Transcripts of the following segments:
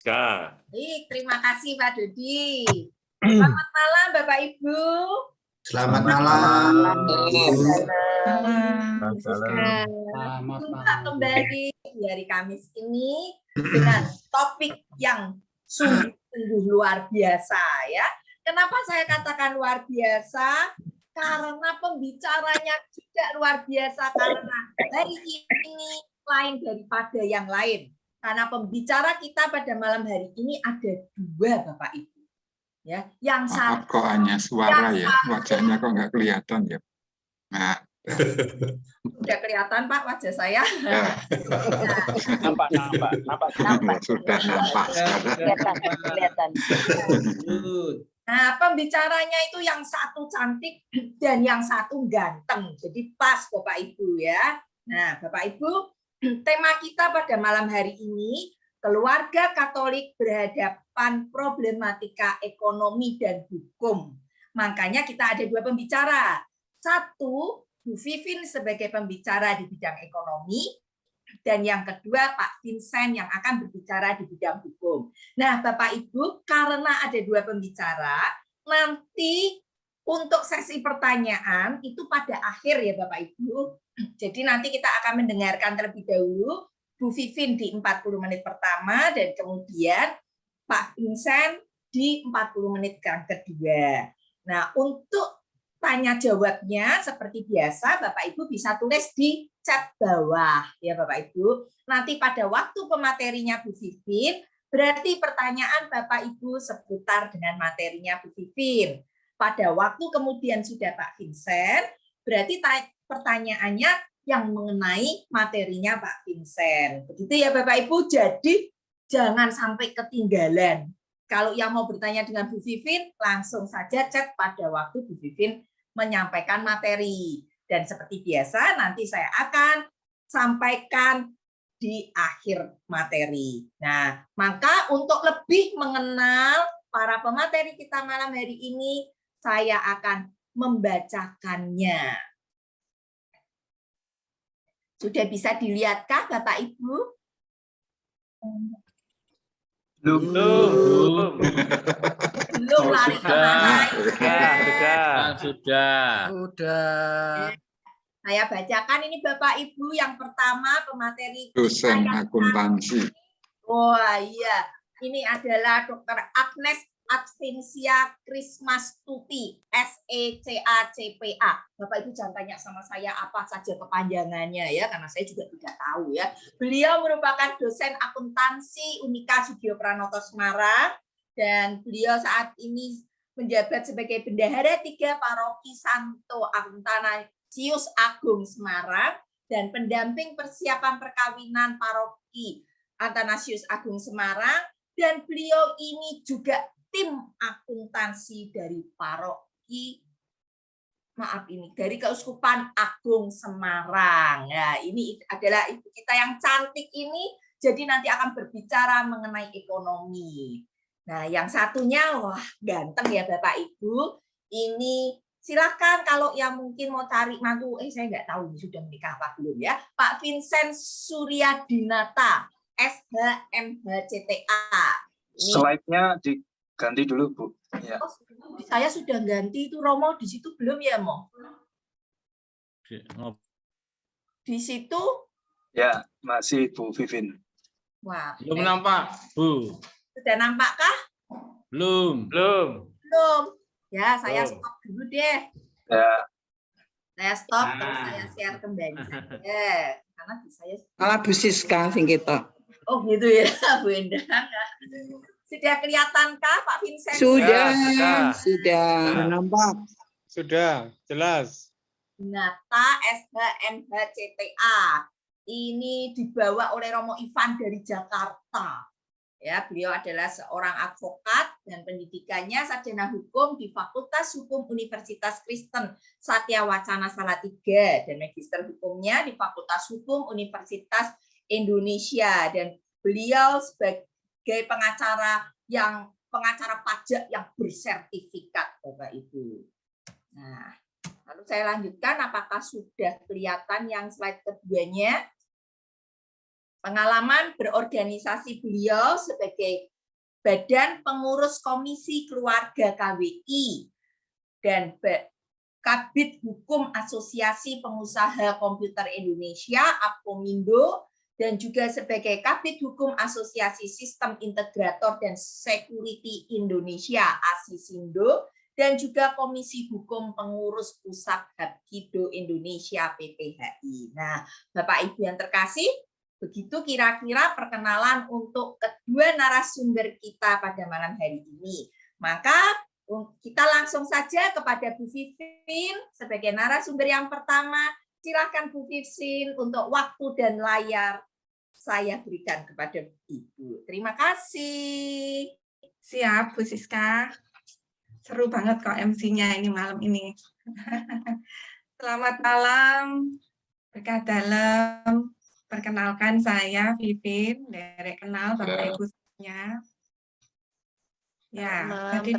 Ya. Baik, terima kasih Pak Dodi. Selamat malam Bapak Ibu. Selamat malam. Jumpa kembali di hari Kamis ini dengan topik yang sungguh luar biasa ya. Kenapa saya katakan luar biasa? Karena pembicaranya juga luar biasa karena hari ini lain daripada yang lain. Karena pembicara kita pada malam hari ini ada dua Bapak Ibu. Ya, yang Maaf kok hanya suara ya, wajahnya kok nggak kelihatan ya. Nah, udah kelihatan Pak wajah saya. ya. Nampak. Sudah nampak sekarang. Kelihatan. Nah, pembicaranya itu yang satu cantik dan yang satu ganteng. Jadi pas Bapak Ibu ya. Nah, Bapak Ibu, tema kita pada malam hari ini keluarga Katolik berhadapan problematika ekonomi dan hukum. Makanya kita ada dua pembicara. Satu, Bu Vivin sebagai pembicara di bidang ekonomi, dan yang kedua Pak Vincent yang akan berbicara di bidang hukum. Nah, Bapak Ibu, karena ada dua pembicara, nanti untuk sesi pertanyaan itu pada akhir ya Bapak Ibu. Jadi nanti kita akan mendengarkan terlebih dahulu Bu Vivin di 40 menit pertama dan kemudian Pak Vincent di 40 menit yang kedua. Nah, untuk tanya jawabnya seperti biasa Bapak Ibu bisa tulis di chat bawah ya Bapak Ibu. Nanti pada waktu pematerinya Bu Vivin, berarti pertanyaan Bapak Ibu seputar dengan materinya Bu Vivin. Pada waktu kemudian sudah Pak Vincent, berarti pertanyaannya yang mengenai materinya Pak Vincent. Begitu ya Bapak Ibu, jadi jangan sampai ketinggalan. Kalau yang mau bertanya dengan Bu Vivin, langsung saja chat pada waktu Bu Vivin menyampaikan materi. Dan seperti biasa, nanti saya akan sampaikan di akhir materi. Nah, maka untuk lebih mengenal para pemateri kita malam hari ini, saya akan membacakannya. Sudah bisa dilihatkah Bapak Ibu? Belum. Belum lari kemana? Sudah. Saya bacakan ini Bapak Ibu. Yang pertama pemateri Dosen akuntansi. Wah iya, ini adalah Dr. Agnes Advencia Krismastuti, SECACPA. Bapak Ibu jangan tanya sama saya apa saja kepanjangannya ya, karena saya juga tidak tahu ya. Beliau merupakan dosen akuntansi Unika Sugio Pranoto Semarang dan beliau saat ini menjabat sebagai bendahara 3 Paroki Santo Athanasius Agung Semarang dan pendamping persiapan perkawinan Paroki Athanasius Agung Semarang, dan beliau ini juga tim akuntansi dari paroki, dari Keuskupan Agung Semarang. Nah, ini adalah ibu kita yang cantik ini, jadi nanti akan berbicara mengenai ekonomi. Nah, yang satunya, wah ganteng ya Bapak Ibu. Ini silakan kalau yang mungkin mau cari mantu, saya nggak tahu sudah menikah apa belum ya. Pak Vincent Suryadinata, SHMHCTA. Slide-nya diganti dulu, Bu. Ya. Oh, saya sudah ganti itu. Romo di situ belum ya, Mo? Di situ? Ya, masih Bu Vivin. Wah, Belum nampak, Bu. sudah nampakkah? Belum. Ya, saya stop dulu deh. Ya. Saya stop, terus saya share kembali saja. Karena saya Malah Bu Siska sing kita. Oh gitu ya, Bu Endang. Sudah kelihatankah Pak Vincent? Sudah nampak. Sudah, jelas. Nata SHMHCTA. Ini dibawa oleh Romo Ivan dari Jakarta. Ya, beliau adalah seorang advokat dan pendidikannya sarjana hukum di Fakultas Hukum Universitas Kristen Satya Wacana Salatiga dan magister hukumnya di Fakultas Hukum Universitas Indonesia, dan beliau sebagai pengacara pajak yang bersertifikat Bapak Ibu. Nah, lalu saya lanjutkan, apakah sudah kelihatan yang slide keduanya? pengalaman berorganisasi beliau sebagai Badan Pengurus Komisi Keluarga KWI dan Kabid Hukum Asosiasi Pengusaha Komputer Indonesia (Apomindo) dan juga sebagai Kabid Hukum Asosiasi Sistem Integrator dan Security Indonesia (ASISINDO) dan juga Komisi Hukum Pengurus Pusat Hapkido Indonesia (PPHI). Nah, Bapak Ibu yang terkasih, begitu kira-kira perkenalan untuk kedua narasumber kita pada malam hari ini. Maka kita langsung saja kepada Bu Vivin sebagai narasumber yang pertama. Silakan Bu Vivin untuk waktu dan layar saya berikan kepada Ibu. Terima kasih. Siap, Bu Siska. Seru banget kok MC-nya ini malam ini. Selamat malam, berkah dalam. Perkenalkan saya Vivin, derek kenal Bapak Ibu semuanya. Ya, tadi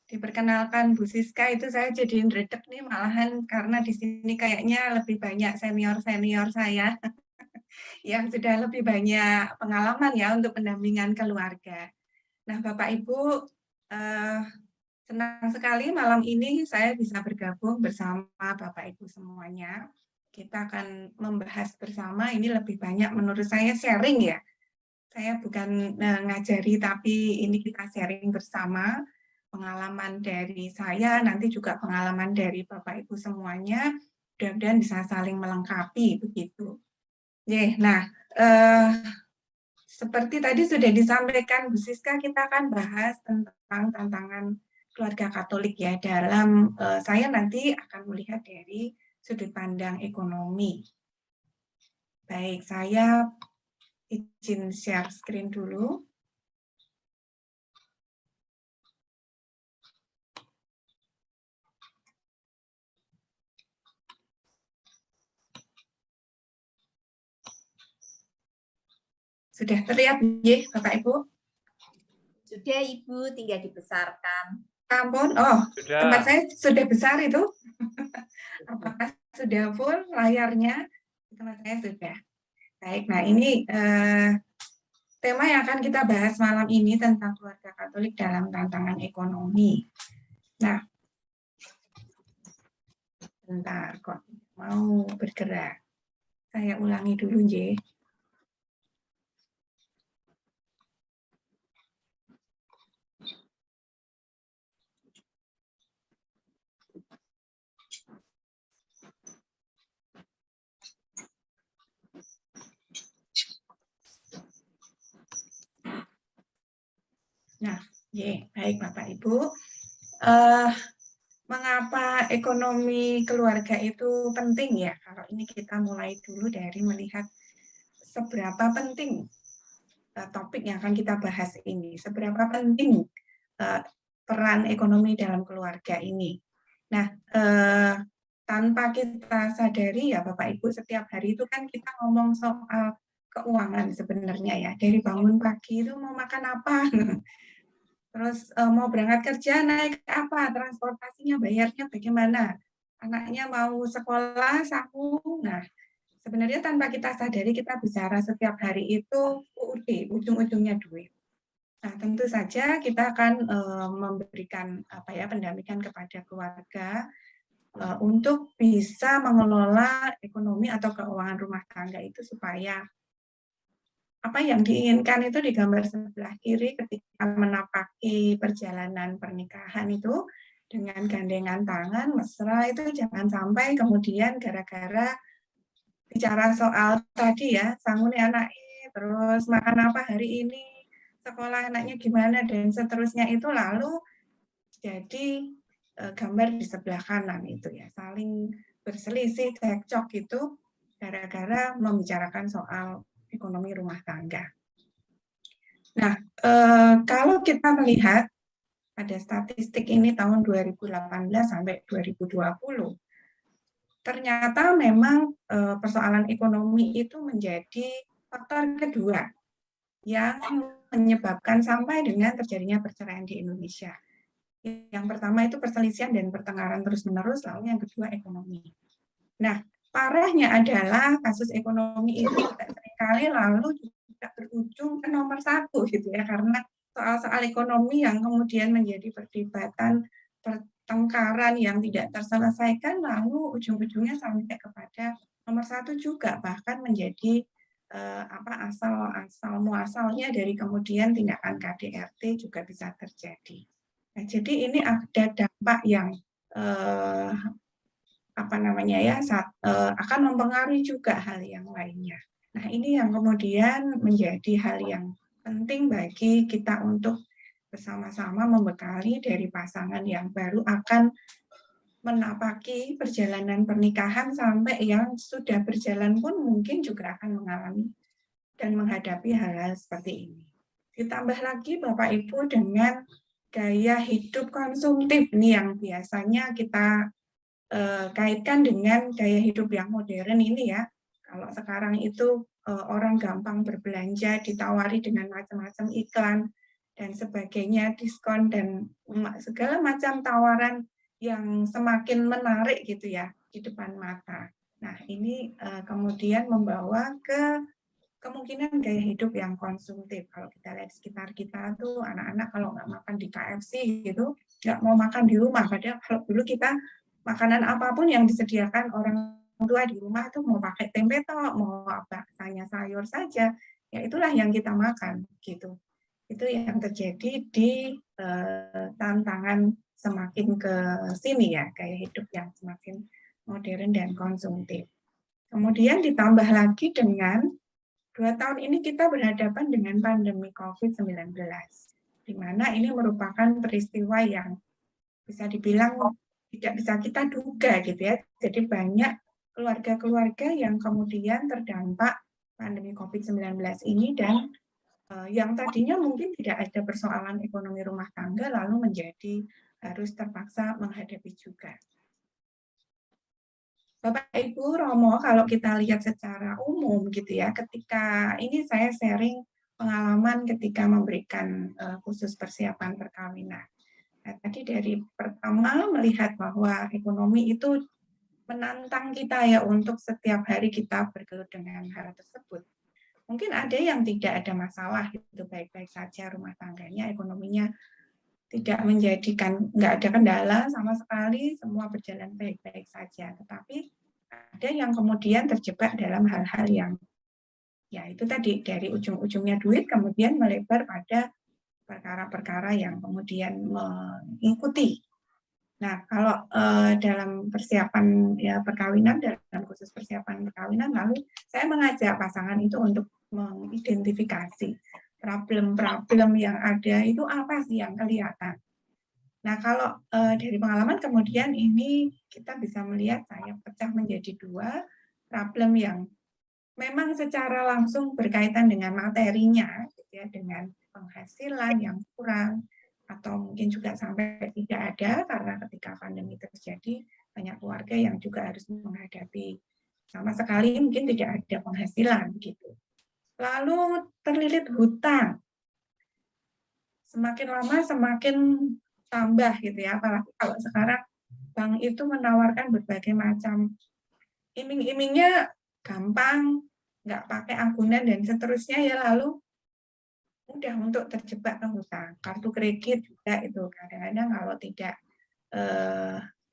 diperkenalkan Bu Siska itu saya jadiin redek nih malahan karena di sini kayaknya lebih banyak senior-senior saya yang sudah lebih banyak pengalaman ya untuk pendampingan keluarga. Nah, Bapak Ibu, senang sekali malam ini saya bisa bergabung bersama Bapak Ibu semuanya. Kita akan membahas bersama, ini lebih banyak menurut saya sharing ya. Saya bukan ngajari, tapi ini kita sharing bersama pengalaman dari saya, nanti juga pengalaman dari Bapak Ibu semuanya, mudah-mudahan bisa saling melengkapi begitu. Nah, seperti tadi sudah disampaikan Bu Siska, kita akan bahas tentang tantangan keluarga Katolik ya. Dalam saya nanti akan melihat dari sudut pandang ekonomi. Baik, saya izin share screen dulu. Sudah terlihat ya, Bapak Ibu? Sudah, Ibu, tinggal dibesarkan. Ampun, oh, Sudah. tempat saya sudah besar itu. Apakah sudah full layarnya? Tempat saya sudah. Baik, nah ini tema yang akan kita bahas malam ini tentang keluarga Katolik dalam tantangan ekonomi. Nah, bentar kok mau bergerak. Saya ulangi dulu, J. Nah, baik Bapak Ibu. Mengapa ekonomi keluarga itu penting ya? Kalau ini kita mulai dulu dari melihat seberapa penting topik yang akan kita bahas ini. Seberapa penting peran ekonomi dalam keluarga ini. Nah, tanpa kita sadari ya Bapak Ibu, setiap hari itu kan kita ngomong soal keuangan sebenarnya ya. Dari bangun pagi itu mau makan apa? Terus mau berangkat kerja naik apa, transportasinya bayarnya bagaimana, anaknya mau sekolah, saku. Nah, sebenarnya tanpa kita sadari kita bicara setiap hari itu UUD, ujung-ujungnya duit. Nah, tentu saja kita akan memberikan pendampingan kepada keluarga untuk bisa mengelola ekonomi atau keuangan rumah tangga itu supaya apa yang diinginkan itu di gambar sebelah kiri ketika menapaki perjalanan pernikahan itu dengan gandengan tangan mesra itu jangan sampai kemudian gara-gara bicara soal tadi ya sangune anaknya terus makan apa hari ini sekolah anaknya gimana dan seterusnya itu lalu jadi gambar di sebelah kanan itu ya saling berselisih cekcok itu gara-gara membicarakan soal ekonomi rumah tangga. Nah, kalau kita melihat pada statistik ini tahun 2018 sampai 2020, ternyata memang persoalan ekonomi itu menjadi faktor kedua yang menyebabkan sampai dengan terjadinya perceraian di Indonesia. Yang pertama itu perselisihan dan pertengkaran terus-menerus, lalu yang kedua ekonomi. Nah, parahnya adalah kasus ekonomi itu juga seringkali lalu juga berujung ke nomor 1 gitu ya, karena soal-soal ekonomi yang kemudian menjadi perdebatan, pertengkaran yang tidak terselesaikan, lalu ujung-ujungnya sampai kepada nomor 1 juga, bahkan menjadi asal muasalnya dari kemudian tindakan KDRT juga bisa terjadi. Nah, jadi ini ada dampak yang akan mempengaruhi juga hal yang lainnya. Nah, ini yang kemudian menjadi hal yang penting bagi kita untuk bersama-sama membekali dari pasangan yang baru akan menapaki perjalanan pernikahan sampai yang sudah berjalan pun mungkin juga akan mengalami dan menghadapi hal-hal seperti ini. Ditambah lagi Bapak Ibu dengan gaya hidup konsumtif ini yang biasanya kita kaitkan dengan gaya hidup yang modern ini ya. Kalau sekarang itu orang gampang berbelanja, ditawari dengan macam-macam iklan dan sebagainya, diskon dan segala macam tawaran yang semakin menarik gitu ya di depan mata. Nah, ini kemudian membawa ke kemungkinan gaya hidup yang konsumtif. Kalau kita lihat di sekitar kita tuh anak-anak kalau nggak makan di KFC gitu, nggak mau makan di rumah. Padahal kalau dulu kita makanan apapun yang disediakan orang tua di rumah tuh mau pakai tempe tok, mau apa, hanya sayur saja, ya itulah yang kita makan gitu. Itu yang terjadi di tantangan semakin ke sini ya, gaya hidup yang semakin modern dan konsumtif. Kemudian ditambah lagi dengan 2 tahun ini kita berhadapan dengan pandemi COVID-19, di mana ini merupakan peristiwa yang bisa dibilang tidak bisa kita duga gitu ya. Jadi banyak keluarga-keluarga yang kemudian terdampak pandemi COVID-19 ini dan yang tadinya mungkin tidak ada persoalan ekonomi rumah tangga lalu menjadi harus terpaksa menghadapi juga. Bapak Ibu Romo, kalau kita lihat secara umum gitu ya, ketika ini saya sharing pengalaman ketika memberikan khusus persiapan perkawinan. Nah, tadi dari pertama melihat bahwa ekonomi itu menantang kita ya untuk setiap hari kita bergelut dengan hal tersebut. Mungkin ada yang tidak ada masalah, itu baik-baik saja rumah tangganya, ekonominya tidak menjadikan, nggak ada kendala sama sekali, semua berjalan baik-baik saja. Tetapi ada yang kemudian terjebak dalam hal-hal yang, ya itu tadi, dari ujung-ujungnya duit, kemudian melebar pada perkara-perkara yang kemudian mengikuti. Nah, kalau dalam persiapan ya perkawinan, dalam khusus persiapan perkawinan, lalu saya mengajak pasangan itu untuk mengidentifikasi problem-problem yang ada itu apa sih yang kelihatan. Nah, kalau dari pengalaman kemudian ini kita bisa melihat saya pecah menjadi 2 problem yang memang secara langsung berkaitan dengan materinya, gitu ya, dengan penghasilan yang kurang, atau mungkin juga sampai tidak ada karena ketika pandemi terjadi banyak keluarga yang juga harus menghadapi sama sekali mungkin tidak ada penghasilan gitu. Lalu terlilit hutang, semakin lama semakin tambah gitu ya, apalagi kalau sekarang bank itu menawarkan berbagai macam iming-imingnya gampang, nggak pakai agunan dan seterusnya ya, lalu mudah untuk terjebak ke hutang. Kartu kredit juga itu kadang-kadang kalau tidak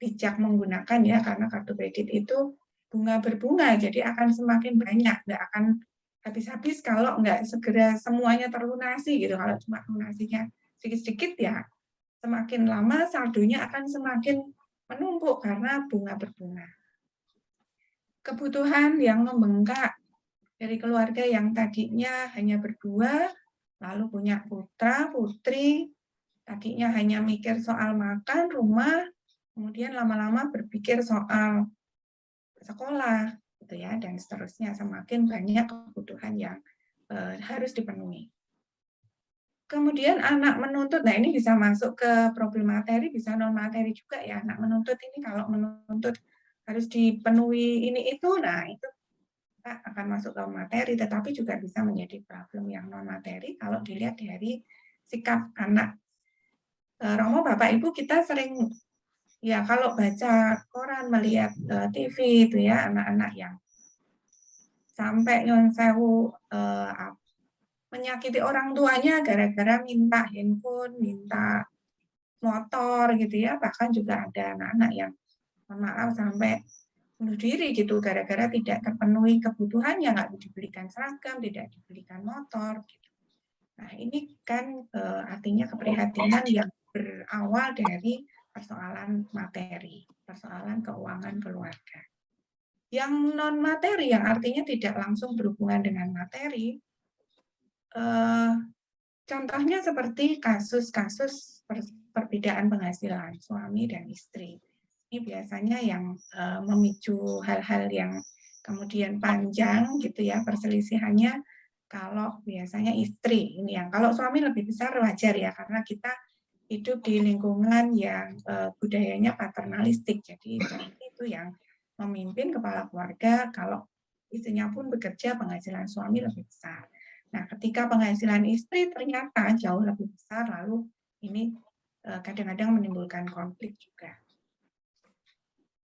bijak menggunakan ya, karena kartu kredit itu bunga berbunga, jadi akan semakin banyak, nggak akan habis-habis kalau nggak segera semuanya terlunasi gitu. Kalau cuma lunasinya sedikit-sedikit ya, semakin lama saldonya akan semakin menumpuk karena bunga berbunga. Kebutuhan yang membengkak dari keluarga yang tadinya hanya berdua, lalu punya putra, putri, tadinya hanya mikir soal makan, rumah, kemudian lama-lama berpikir soal sekolah, gitu ya, dan seterusnya. Semakin banyak kebutuhan yang harus dipenuhi. Kemudian anak menuntut, nah ini bisa masuk ke problem materi, bisa non materi juga ya. Anak menuntut ini kalau menuntut harus dipenuhi ini itu, nah itu akan masuk ke materi, tetapi juga bisa menjadi problem yang non materi kalau dilihat dari sikap anak. Romo, Bapak Ibu, kita sering ya kalau baca koran, melihat TV itu ya, anak-anak yang sampai nyuwun sewu menyakiti orang tuanya gara-gara minta handphone, minta motor gitu ya, bahkan juga ada anak-anak yang mohon maaf sampai bunuh diri gitu gara-gara tidak terpenuhi kebutuhannya, nggak dibelikan seragam, tidak dibelikan motor gitu. Nah ini kan artinya keprihatinan yang berawal dari persoalan materi, persoalan keuangan keluarga. Yang non materi yang artinya tidak langsung berhubungan dengan materi, contohnya seperti kasus-kasus perbedaan penghasilan suami dan istri. Ini biasanya yang memicu hal-hal yang kemudian panjang gitu ya perselisihannya. Kalau biasanya istri ini yang kalau suami lebih besar wajar ya karena kita hidup di lingkungan yang budayanya paternalistik. Jadi itu yang memimpin kepala keluarga. Kalau istrinya pun bekerja penghasilan suami lebih besar. Nah, ketika penghasilan istri ternyata jauh lebih besar, lalu ini kadang-kadang menimbulkan konflik juga.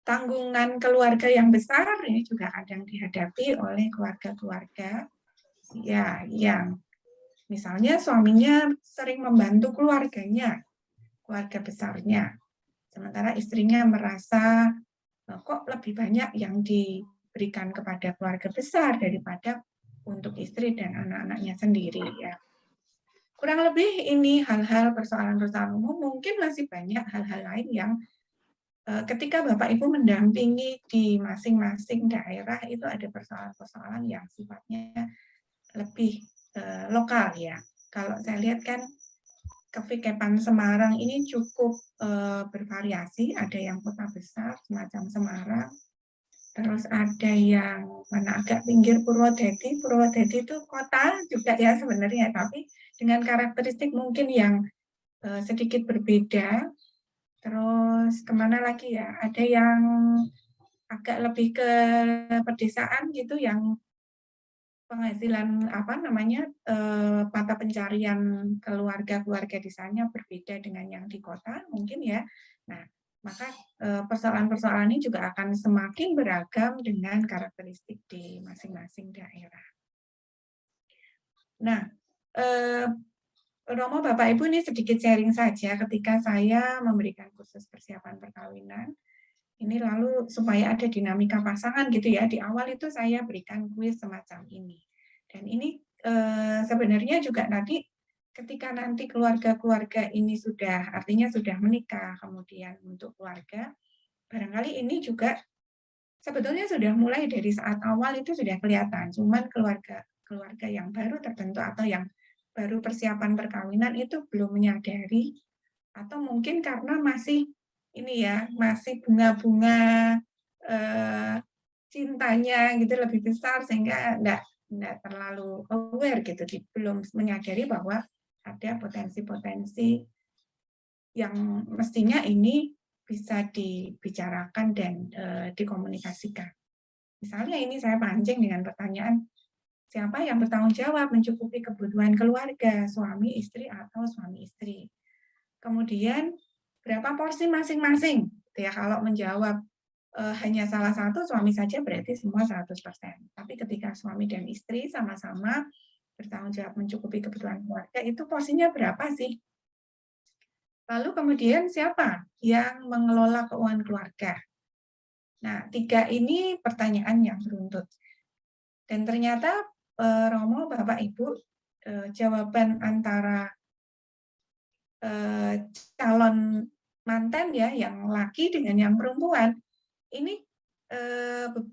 Tanggungan keluarga yang besar ini juga kadang dihadapi oleh keluarga-keluarga ya yang misalnya suaminya sering membantu keluarganya, keluarga besarnya, sementara istrinya merasa kok lebih banyak yang diberikan kepada keluarga besar daripada untuk istri dan anak-anaknya sendiri ya. Kurang lebih ini hal-hal persoalan-persoalan umum, mungkin masih banyak hal-hal lain yang ketika Bapak Ibu mendampingi di masing-masing daerah itu ada persoalan-persoalan yang sifatnya lebih lokal ya. Kalau saya lihat kan KVKPAN Semarang ini cukup bervariasi, ada yang kota besar semacam Semarang, terus ada yang mana agak pinggir Purwodadi itu kota juga ya sebenarnya, tapi dengan karakteristik mungkin yang sedikit berbeda. Terus kemana lagi ya? Ada yang agak lebih ke pedesaan gitu, yang penghasilan mata pencarian keluarga di sana berbeda dengan yang di kota mungkin ya. Nah, maka persoalan-persoalan ini juga akan semakin beragam dengan karakteristik di masing-masing daerah. Nah, Romo, Bapak Ibu, ini sedikit sharing saja ketika saya memberikan kursus persiapan perkawinan. Ini lalu supaya ada dinamika pasangan gitu ya. Di awal itu saya berikan kuis semacam ini. Dan ini sebenarnya juga nanti ketika nanti keluarga-keluarga ini sudah, artinya sudah menikah, kemudian untuk keluarga, barangkali ini juga sebetulnya sudah mulai dari saat awal itu sudah kelihatan. Cuman keluarga yang baru terbentuk atau yang baru persiapan perkawinan itu belum menyadari, atau mungkin karena masih ini ya, masih bunga-bunga cintanya gitu lebih besar sehingga enggak terlalu aware gitu, belum menyadari bahwa ada potensi-potensi yang mestinya ini bisa dibicarakan dan dikomunikasikan. Misalnya ini saya pancing dengan pertanyaan, siapa yang bertanggung jawab mencukupi kebutuhan keluarga, suami istri atau suami istri. Kemudian berapa porsi masing-masing. Ya, kalau menjawab hanya salah satu suami saja berarti semua 100%. Tapi ketika suami dan istri sama-sama bertanggung jawab mencukupi kebutuhan keluarga, itu porsinya berapa sih? Lalu kemudian siapa yang mengelola keuangan keluarga? Nah, 3 ini pertanyaan yang beruntut. Dan ternyata Romo, Bapak, Ibu, jawaban antara calon mantan ya, yang laki dengan yang perempuan, ini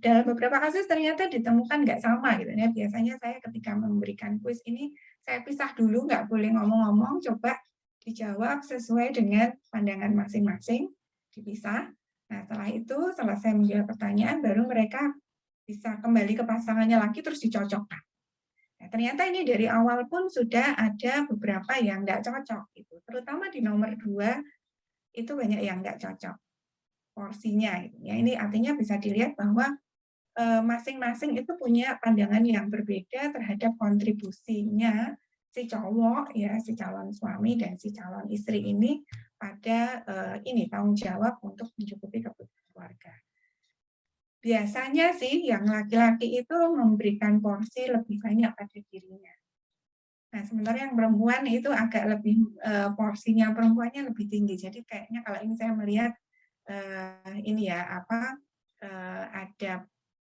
dalam beberapa kasus ternyata ditemukan nggak sama gitu ya. Biasanya saya ketika memberikan kuis ini, saya pisah dulu, nggak boleh ngomong-ngomong, coba dijawab sesuai dengan pandangan masing-masing, dipisah. Nah, setelah itu selesai menjawab pertanyaan, baru mereka bisa kembali ke pasangannya lagi, terus dicocokkan. Nah, ternyata ini dari awal pun sudah ada beberapa yang nggak cocok, gitu. Terutama di nomor 2 itu banyak yang nggak cocok porsinya. Gitu. Ya, ini artinya bisa dilihat bahwa masing-masing itu punya pandangan yang berbeda terhadap kontribusinya si cowok ya, si calon suami dan si calon istri ini pada ini tanggung jawab untuk mencukupi kebutuhan keluarga. Biasanya sih yang laki-laki itu memberikan porsi lebih banyak pada dirinya. Nah, sementara yang perempuan itu agak lebih porsinya perempuannya lebih tinggi. Jadi kayaknya kalau ini saya melihat ini ya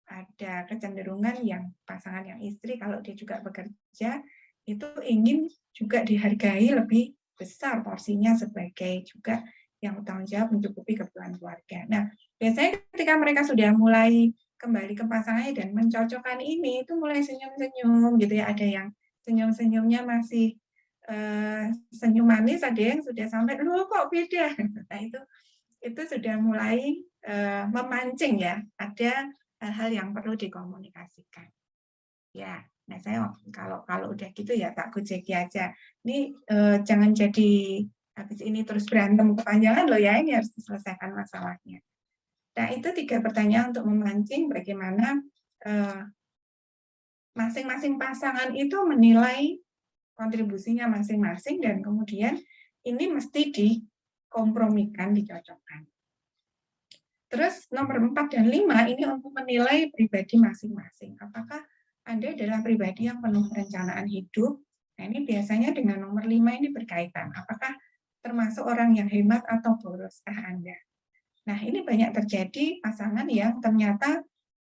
ada kecenderungan yang pasangan yang istri kalau dia juga bekerja itu ingin juga dihargai lebih besar porsinya sebagai juga yang bertanggung jawab mencukupi kebutuhan keluarga. Nah, biasanya ketika mereka sudah mulai kembali ke pasangannya dan mencocokkan ini, itu mulai senyum-senyum gitu ya. Ada yang senyum-senyumnya masih senyum manis, ada yang sudah sampai, loh kok beda. Nah, itu sudah mulai memancing ya. Ada hal-hal yang perlu dikomunikasikan. Ya, nah saya kalau udah gitu ya tak gojeki aja. Ini jangan jadi habis ini terus berantem kepanjangan loh ya, ini harus diselesaikan masalahnya. Nah, itu 3 pertanyaan untuk memancing bagaimana masing-masing pasangan itu menilai kontribusinya masing-masing dan kemudian ini mesti dikompromikan, dicocokkan. Terus nomor 4 dan 5 ini untuk menilai pribadi masing-masing. Apakah Anda adalah pribadi yang penuh perencanaan hidup? Nah, ini biasanya dengan nomor 5 ini berkaitan. Apakah termasuk orang yang hemat atau boroskah Anda? Nah, ini banyak terjadi pasangan yang ternyata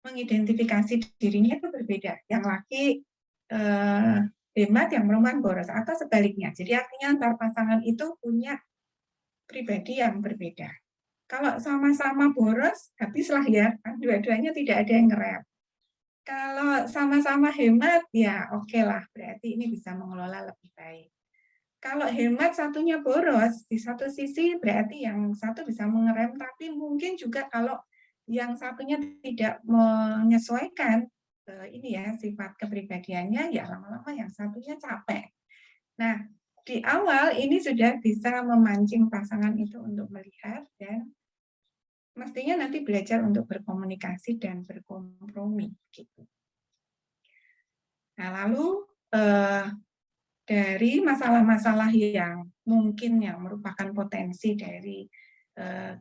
mengidentifikasi dirinya itu berbeda. Yang laki hemat, yang perempuan boros, atau sebaliknya. Jadi artinya antar pasangan itu punya pribadi yang berbeda. Kalau sama-sama boros, habislah ya, dua-duanya tidak ada yang ngerem. Kalau sama-sama hemat, ya oke lah, berarti ini bisa mengelola lebih baik. Kalau hemat satunya boros, di satu sisi berarti yang satu bisa mengerem, tapi mungkin juga kalau yang satunya tidak menyesuaikan ini ya sifat kepribadiannya, ya lama-lama yang satunya capek. Nah, di awal ini sudah bisa memancing pasangan itu untuk melihat dan mestinya nanti belajar untuk berkomunikasi dan berkompromi gitu. Nah, lalu dari masalah-masalah yang mungkin yang merupakan potensi dari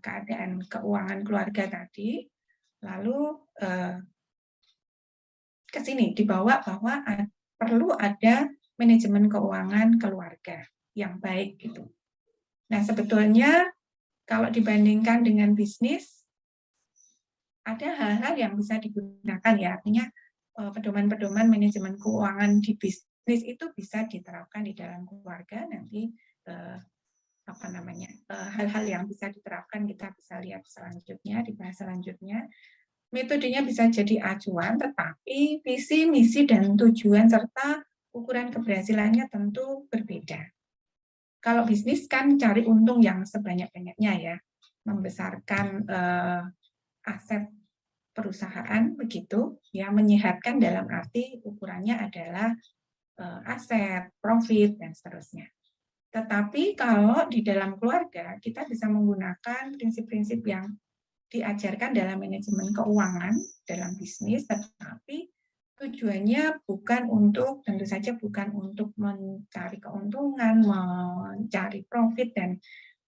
keadaan keuangan keluarga tadi, lalu ke sini dibawa bahwa perlu ada manajemen keuangan keluarga yang baik gitu. Nah, sebetulnya kalau dibandingkan dengan bisnis, ada hal-hal yang bisa digunakan ya, artinya pedoman-pedoman manajemen keuangan di bisnis itu bisa diterapkan di dalam keluarga. Nanti hal-hal yang bisa diterapkan kita bisa lihat selanjutnya, dibahas selanjutnya. Metodenya bisa jadi acuan, tetapi visi, misi, dan tujuan serta ukuran keberhasilannya tentu berbeda. Kalau bisnis kan cari untung yang sebanyak-banyaknya ya, membesarkan aset perusahaan begitu, ya menyehatkan dalam arti ukurannya adalah aset, profit, dan seterusnya. Tetapi kalau di dalam keluarga kita bisa menggunakan prinsip-prinsip yang diajarkan dalam manajemen keuangan dalam bisnis, tetapi tujuannya bukan untuk, tentu saja bukan untuk mencari keuntungan, mencari profit dan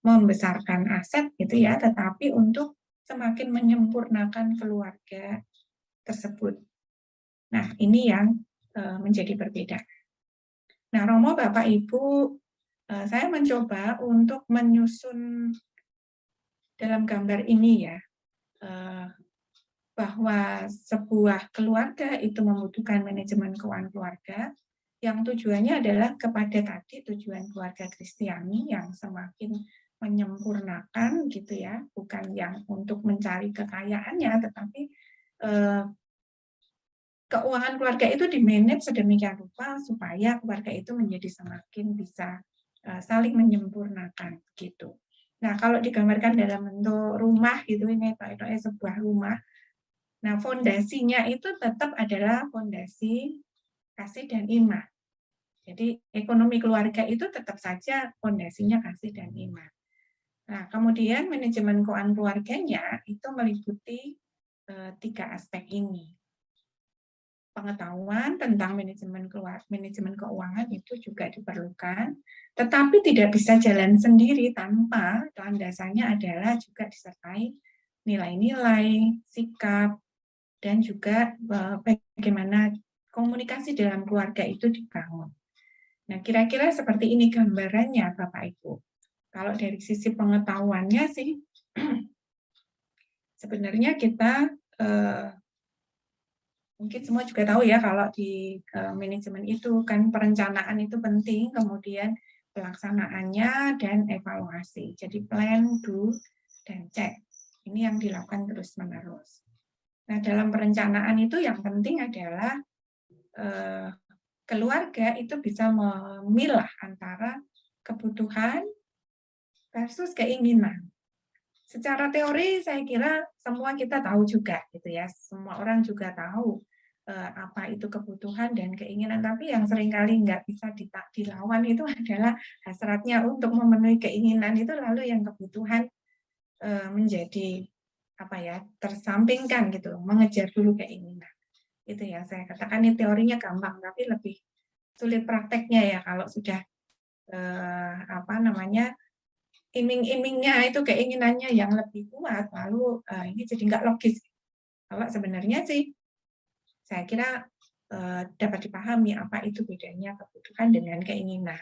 membesarkan aset gitu ya, tetapi untuk semakin menyempurnakan keluarga tersebut. Nah, ini yang menjadi berbeda. Nah, Romo, Bapak, Ibu, saya mencoba untuk menyusun dalam gambar ini ya, bahwa sebuah keluarga itu membutuhkan manajemen keuangan keluarga yang tujuannya adalah kepada tadi tujuan keluarga Kristiani yang semakin menyempurnakan gitu ya, bukan yang untuk mencari kekayaannya, tetapi keuangan keluarga itu dimanage sedemikian rupa supaya keluarga itu menjadi semakin bisa saling menyempurnakan gitu. Nah, kalau digambarkan dalam bentuk rumah gitu, ini sebuah rumah. Nah, fondasinya itu tetap adalah fondasi kasih dan iman. Jadi, ekonomi keluarga itu tetap saja fondasinya kasih dan iman. Nah, kemudian manajemen keuangan keluarganya itu meliputi 3 aspek ini. pengetahuan tentang manajemen keuangan itu juga diperlukan, tetapi tidak bisa jalan sendiri tanpa landasannya adalah juga disertai nilai-nilai, sikap, dan juga bagaimana komunikasi dalam keluarga itu dibangun. Nah, kira-kira seperti ini gambarannya, Bapak Ibu. Kalau dari sisi pengetahuannya sih, sebenarnya kita mungkin semua juga tahu ya kalau di manajemen itu kan perencanaan itu penting, kemudian pelaksanaannya dan evaluasi. Jadi plan, do, dan check. Ini yang dilakukan terus-menerus. Nah, dalam perencanaan itu yang penting adalah keluarga itu bisa memilah antara kebutuhan versus keinginan. Secara teori saya kira semua kita tahu juga gitu ya, semua orang juga tahu apa itu kebutuhan dan keinginan, tapi yang seringkali nggak bisa dilawan itu adalah hasratnya untuk memenuhi keinginan itu, lalu yang kebutuhan menjadi apa ya, tersampingkan gitu, mengejar dulu keinginan. Itu yang saya katakan, ini teorinya gampang tapi lebih sulit prakteknya ya kalau sudah apa namanya, iming-imingnya itu keinginannya yang lebih kuat, lalu ini jadi nggak logis. Kalau sebenarnya sih saya kira dapat dipahami apa itu bedanya kebutuhan dengan keinginan.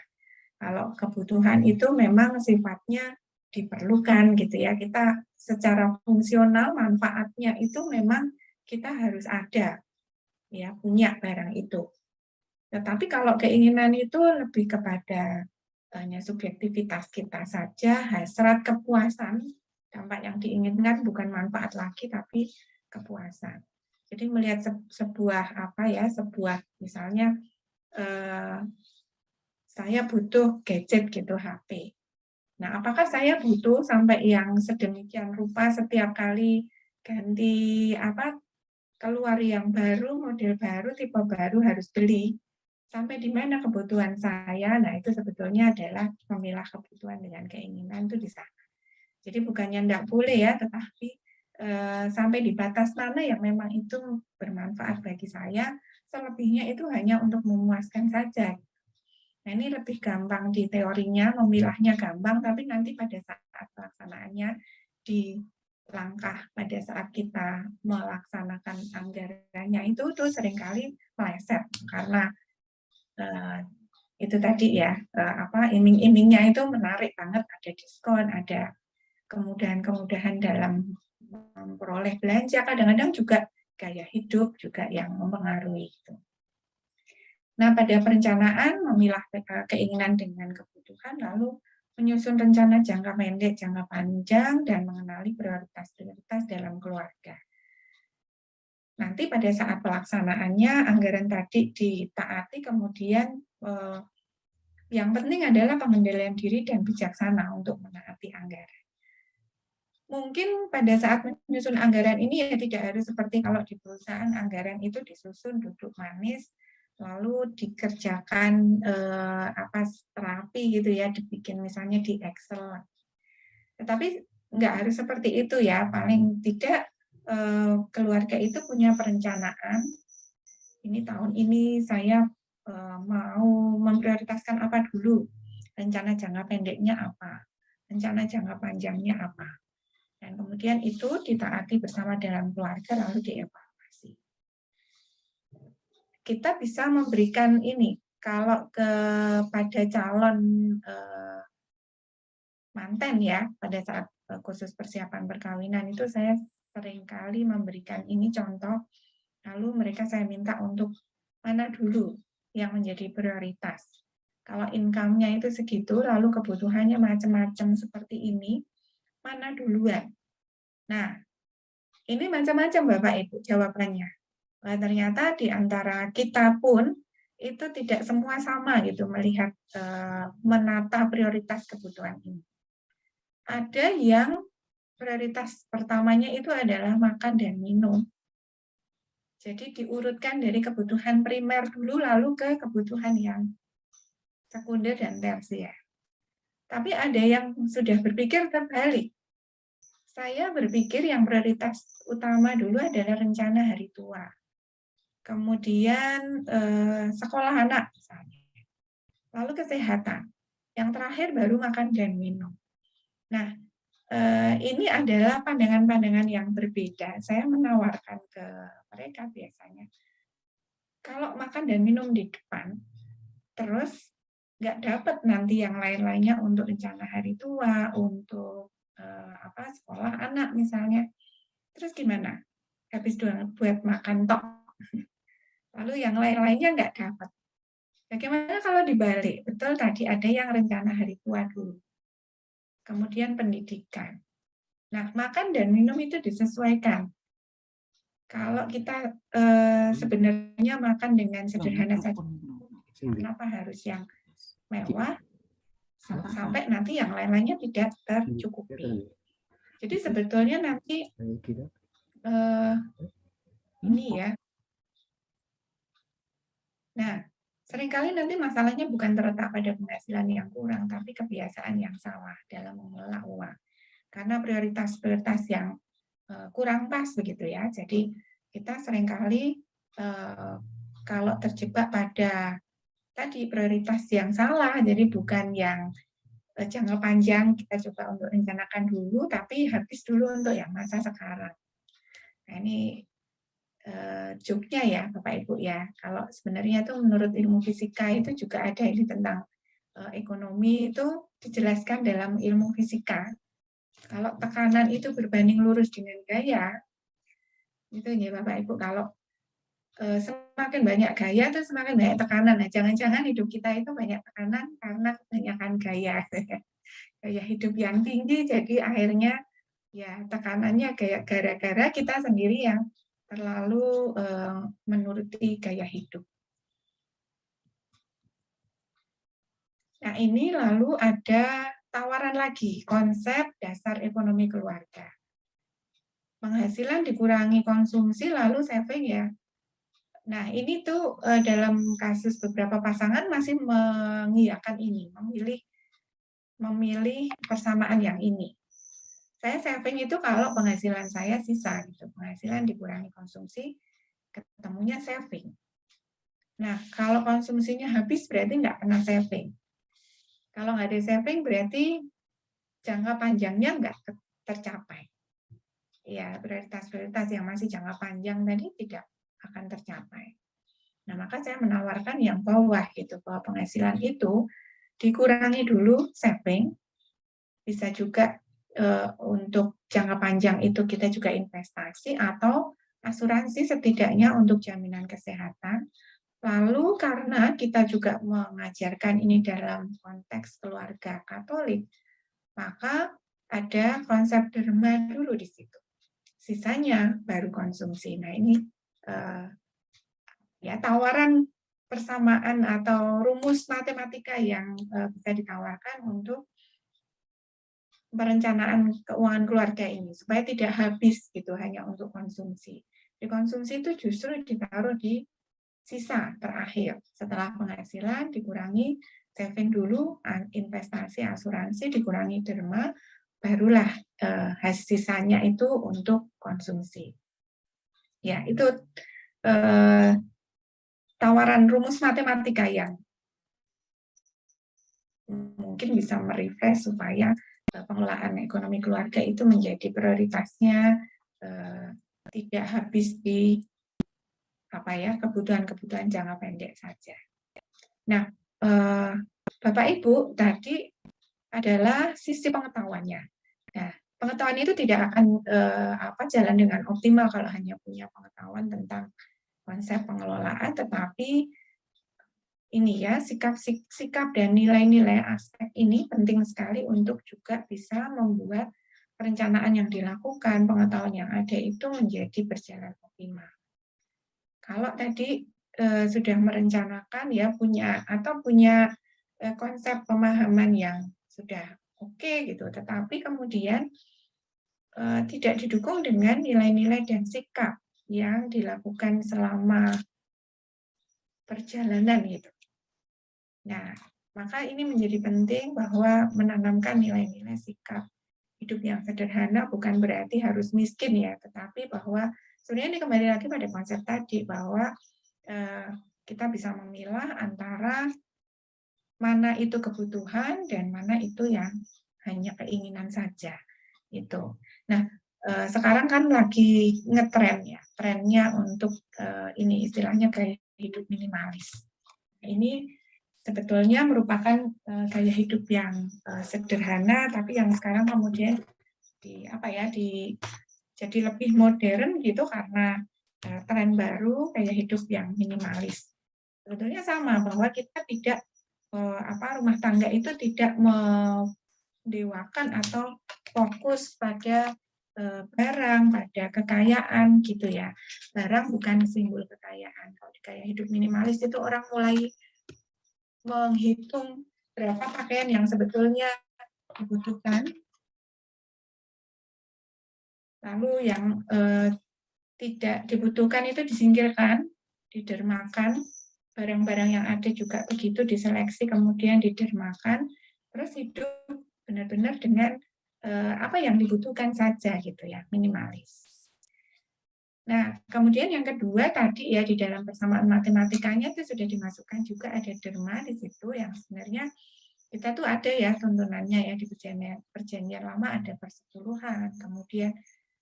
Kalau kebutuhan itu memang sifatnya diperlukan gitu ya, kita secara fungsional manfaatnya itu memang kita harus ada ya, punya barang itu. Tetapi kalau keinginan itu lebih kepada hanya subjektivitas kita saja, hasrat kepuasan, dampak yang diinginkan bukan manfaat lagi tapi kepuasan. Jadi melihat sebuah apa ya, sebuah misalnya saya butuh gadget gitu, HP. Nah, apakah saya butuh sampai yang sedemikian rupa setiap kali ganti apa, keluar yang baru, model baru, tipe baru harus beli? Sampai di mana kebutuhan saya? Nah, itu sebetulnya adalah memilah kebutuhan dengan keinginan itu di sana. Jadi bukannya tidak boleh ya, tetapi sampai di batas mana yang memang itu bermanfaat bagi saya, selebihnya itu hanya untuk memuaskan saja. Nah, ini lebih gampang di teorinya, memilahnya gampang, tapi nanti pada saat pelaksanaannya di langkah pada saat kita melaksanakan anggarannya itu tuh seringkali meleset karena itu tadi ya, apa iming-imingnya itu menarik banget, ada diskon, ada kemudahan-kemudahan dalam memperoleh belanja, kadang-kadang juga gaya hidup juga yang mempengaruhi itu. Nah, pada perencanaan memilah keinginan dengan kebutuhan, lalu menyusun rencana jangka pendek, jangka panjang, dan mengenali prioritas-prioritas dalam keluarga. Nanti pada saat pelaksanaannya anggaran tadi ditaati, kemudian yang penting adalah pengendalian diri dan bijaksana untuk menaati anggaran. Mungkin pada saat menyusun anggaran ini ya tidak harus seperti kalau di perusahaan anggaran itu disusun duduk manis, lalu dikerjakan apa terapi gitu ya, dibikin misalnya di Excel. Tetapi nggak harus seperti itu ya, paling tidak keluarga itu punya perencanaan. Ini tahun ini saya mau memprioritaskan apa dulu, rencana jangka pendeknya apa, rencana jangka panjangnya apa, dan kemudian itu ditaati bersama dalam keluarga lalu dievaluasi. Kita bisa memberikan ini kalau kepada calon manten ya, pada saat khusus persiapan perkawinan itu saya seringkali memberikan ini contoh, lalu mereka saya minta untuk mana dulu yang menjadi prioritas. Kalau income-nya itu segitu, lalu kebutuhannya macam-macam seperti ini, mana duluan? Nah, ini macam-macam Bapak Ibu jawabannya. Nah, ternyata di antara kita pun itu tidak semua sama gitu melihat menata prioritas kebutuhan ini. Ada yang prioritas pertamanya itu adalah makan dan minum. Jadi diurutkan dari kebutuhan primer dulu, lalu ke kebutuhan yang sekunder dan tersier. Tapi ada yang sudah berpikir terbalik. Saya berpikir yang prioritas utama dulu adalah rencana hari tua. kemudian sekolah anak misalnya, lalu kesehatan, yang terakhir baru makan dan minum. Nah, ini adalah pandangan-pandangan yang berbeda. Saya menawarkan ke mereka biasanya, kalau makan dan minum di depan, terus nggak dapat nanti yang lain-lainnya untuk rencana hari tua, untuk sekolah anak misalnya, terus gimana? Habis buat makan tok, lalu yang lain-lainnya nggak dapat. Bagaimana kalau dibalik? Betul tadi ada yang rencana hari tua dulu, kemudian pendidikan. Nah, makan dan minum itu disesuaikan. Kalau kita sebenarnya makan dengan sederhana saja, kenapa harus yang mewah sampai nanti yang lain-lainnya tidak tercukupi? Jadi sebetulnya nanti ini ya. Nah, seringkali nanti masalahnya bukan terletak pada penghasilan yang kurang, tapi kebiasaan yang salah dalam mengelola uang. Karena prioritas-prioritas yang kurang pas begitu ya. Jadi kita seringkali kalau terjebak pada tadi prioritas yang salah, jadi bukan yang jangka panjang kita coba untuk rencanakan dulu, tapi habis dulu untuk yang masa sekarang. Nah ini joke-nya ya Bapak Ibu ya. Kalau sebenarnya itu menurut ilmu fisika itu juga ada ini tentang ekonomi itu dijelaskan dalam ilmu fisika. Kalau tekanan itu berbanding lurus dengan gaya, itu ya Bapak Ibu, kalau semakin banyak gaya itu semakin banyak tekanan. Nah, jangan-jangan hidup kita itu banyak tekanan karena kebanyakan gaya. Gaya hidup yang tinggi, jadi akhirnya ya tekanannya kayak gara-gara kita sendiri yang terlalu menuruti gaya hidup. Nah, ini lalu ada tawaran lagi, konsep dasar ekonomi keluarga. Penghasilan dikurangi konsumsi, lalu saving ya. Nah, ini tuh dalam kasus beberapa pasangan masih mengiyakan ini, memilih persamaan yang ini. Saya saving itu kalau penghasilan saya sisa, gitu. Penghasilan dikurangi konsumsi, ketemunya saving. Nah, kalau konsumsinya habis berarti nggak pernah saving. Kalau nggak ada saving berarti jangka panjangnya nggak tercapai. Ya, prioritas-prioritas yang masih jangka panjang tadi tidak akan tercapai. Nah, maka saya menawarkan yang bawah gitu, bahwa penghasilan itu dikurangi dulu saving, bisa juga untuk jangka panjang itu kita juga investasi atau asuransi setidaknya untuk jaminan kesehatan. Lalu karena kita juga mengajarkan ini dalam konteks keluarga Katolik, maka ada konsep derma dulu di situ. Sisanya baru konsumsi. Nah ini ya tawaran persamaan atau rumus matematika yang bisa ditawarkan untuk perencanaan keuangan keluarga ini supaya tidak habis gitu hanya untuk konsumsi. Di konsumsi itu justru ditaruh di sisa terakhir setelah penghasilan dikurangi saving dulu, investasi asuransi dikurangi derma, barulah sisanya itu untuk konsumsi. Ya itu tawaran rumus matematika yang mungkin bisa merefresh supaya pengelolaan ekonomi keluarga itu menjadi prioritasnya tidak habis di kebutuhan-kebutuhan jangka pendek saja. Nah, Bapak Ibu tadi adalah sisi pengetahuannya. Nah, pengetahuan itu tidak akan jalan dengan optimal kalau hanya punya pengetahuan tentang konsep pengelolaan, tetapi ini ya sikap dan nilai-nilai aspek ini penting sekali untuk juga bisa membuat perencanaan yang dilakukan, pengetahuan yang ada itu menjadi berjalan optimal. Kalau tadi sudah merencanakan ya punya konsep pemahaman yang sudah oke gitu, tetapi kemudian tidak didukung dengan nilai-nilai dan sikap yang dilakukan selama perjalanan gitu. Nah, maka ini menjadi penting bahwa menanamkan nilai-nilai sikap hidup yang sederhana bukan berarti harus miskin ya, tetapi bahwa sebenarnya ini kembali lagi pada konsep tadi bahwa kita bisa memilah antara mana itu kebutuhan dan mana itu yang hanya keinginan saja. Itu. Nah, sekarang kan lagi ngetren ya, trennya untuk ini istilahnya gaya hidup minimalis. Ini sebetulnya merupakan gaya hidup yang sederhana, tapi yang sekarang kemudian jadi lebih modern gitu karena tren baru gaya hidup yang minimalis. Sebetulnya sama bahwa kita tidak rumah tangga itu tidak mendewakan atau fokus pada barang, pada kekayaan gitu ya. Barang bukan simbol kekayaan. Kalau di gaya hidup minimalis itu orang mulai menghitung berapa pakaian yang sebetulnya dibutuhkan. Lalu yang tidak dibutuhkan itu disingkirkan, didermakan. Barang-barang yang ada juga begitu diseleksi, kemudian didermakan. Terus hidup benar-benar dengan apa yang dibutuhkan saja gitu ya, minimalis. Nah, kemudian yang kedua tadi ya di dalam persamaan matematikanya itu sudah dimasukkan juga ada derma di situ yang sebenarnya kita tuh ada ya tuntunannya ya di perjanjian lama ada persepuluhan, kemudian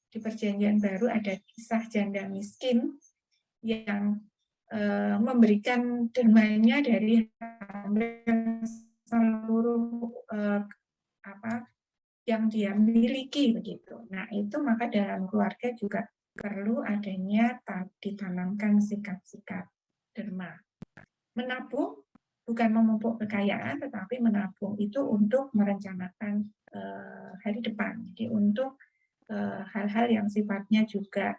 di perjanjian baru ada kisah janda miskin yang memberikan dermanya dari seluruh yang dia miliki begitu. Nah, itu maka dalam keluarga juga perlu adanya ditanamkan sikap-sikap derma. Menabung bukan memupuk kekayaan, tetapi menabung itu untuk merencanakan hari depan. Jadi untuk hal-hal yang sifatnya juga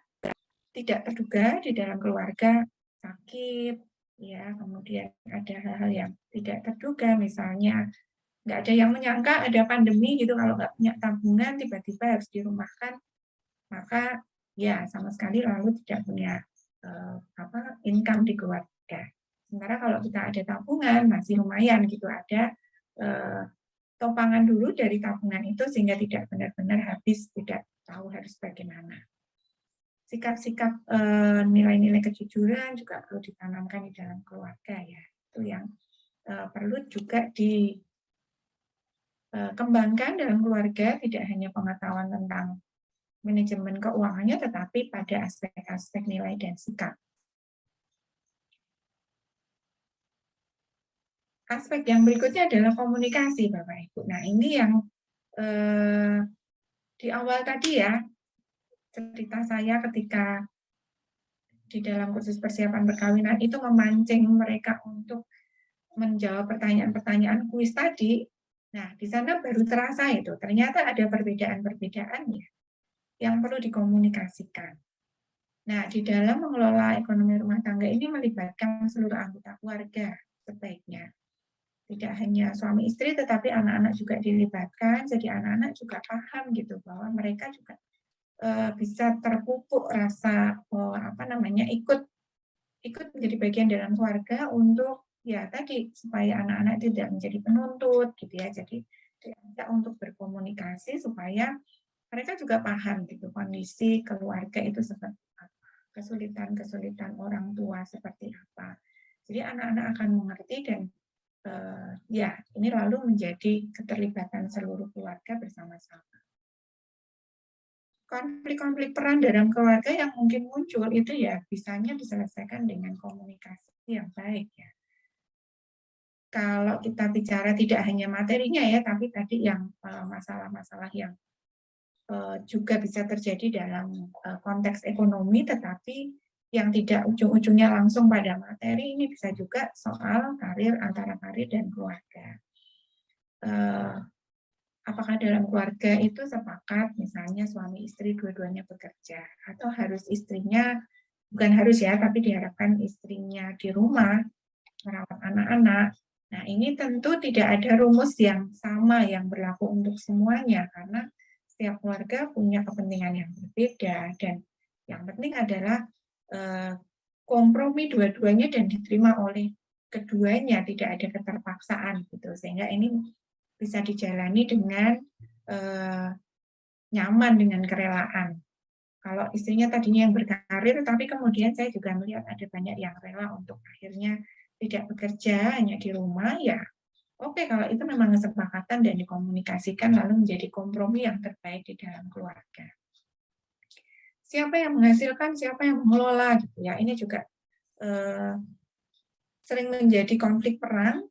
tidak terduga di dalam keluarga, sakit, ya, kemudian ada hal-hal yang tidak terduga, misalnya nggak ada yang menyangka ada pandemi gitu, kalau nggak punya tabungan tiba-tiba harus dirumahkan, maka ya sama sekali lalu tidak punya income di keluarga. Sementara kalau kita ada tabungan masih lumayan gitu, ada topangan dulu dari tabungan itu sehingga tidak benar-benar habis, tidak tahu harus bagaimana. Sikap-sikap nilai-nilai kejujuran juga perlu ditanamkan di dalam keluarga ya. Itu yang perlu juga dikembangkan dalam keluarga, tidak hanya pengetahuan tentang manajemen keuangannya, tetapi pada aspek-aspek nilai dan sikap. Aspek yang berikutnya adalah komunikasi, Bapak Ibu. Nah, ini yang di awal tadi ya, cerita saya ketika di dalam kursus persiapan perkawinan itu memancing mereka untuk menjawab pertanyaan-pertanyaan kuis tadi. Nah, di sana baru terasa itu, ternyata ada perbedaan-perbedaannya yang perlu dikomunikasikan. Nah, di dalam mengelola ekonomi rumah tangga ini melibatkan seluruh anggota keluarga sebaiknya. Tidak hanya suami istri, tetapi anak-anak juga dilibatkan, jadi anak-anak juga paham gitu bahwa mereka juga bisa terpupuk rasa ikut menjadi bagian dalam keluarga untuk ya tadi supaya anak-anak tidak menjadi penuntut gitu ya. Jadi diajak untuk berkomunikasi supaya mereka juga paham gitu kondisi keluarga itu seperti apa, kesulitan-kesulitan orang tua seperti apa. Jadi anak-anak akan mengerti dan ya ini lalu menjadi keterlibatan seluruh keluarga bersama-sama. Konflik-konflik peran dalam keluarga yang mungkin muncul itu ya bisanya diselesaikan dengan komunikasi yang baik ya. Kalau kita bicara tidak hanya materinya ya, tapi tadi yang masalah-masalah yang juga bisa terjadi dalam konteks ekonomi, tetapi yang tidak ujung-ujungnya langsung pada materi, ini bisa juga soal karir, antara karir dan keluarga. Apakah dalam keluarga itu sepakat, misalnya suami istri dua-duanya bekerja, atau harus istrinya, bukan harus ya, tapi diharapkan istrinya di rumah, merawat anak-anak. Nah, ini tentu tidak ada rumus yang sama yang berlaku untuk semuanya, karena setiap keluarga punya kepentingan yang berbeda, dan yang penting adalah kompromi dua-duanya dan diterima oleh keduanya, tidak ada keterpaksaan, gitu, sehingga ini bisa dijalani dengan nyaman, dengan kerelaan. Kalau istrinya tadinya yang berkarir, tapi kemudian saya juga melihat ada banyak yang rela untuk akhirnya tidak bekerja, hanya di rumah, ya oke, kalau itu memang kesepakatan dan dikomunikasikan lalu menjadi kompromi yang terbaik di dalam keluarga. Siapa yang menghasilkan, siapa yang mengelola, gitu ya. Ini juga sering menjadi konflik peran,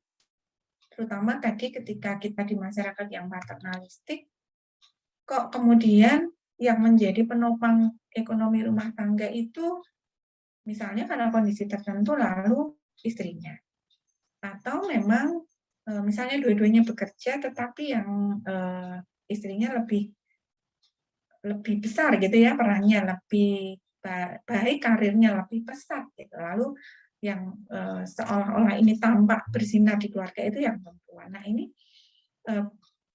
terutama tadi ketika kita di masyarakat yang paternalistik, kok kemudian yang menjadi penopang ekonomi rumah tangga itu misalnya karena kondisi tertentu lalu istrinya. Atau memang misalnya dua-duanya bekerja tetapi yang istrinya lebih besar gitu ya perannya, lebih baik karirnya, lebih pesat gitu. Lalu yang seolah-olah ini tampak bersinar di keluarga itu yang perempuan. Nah ini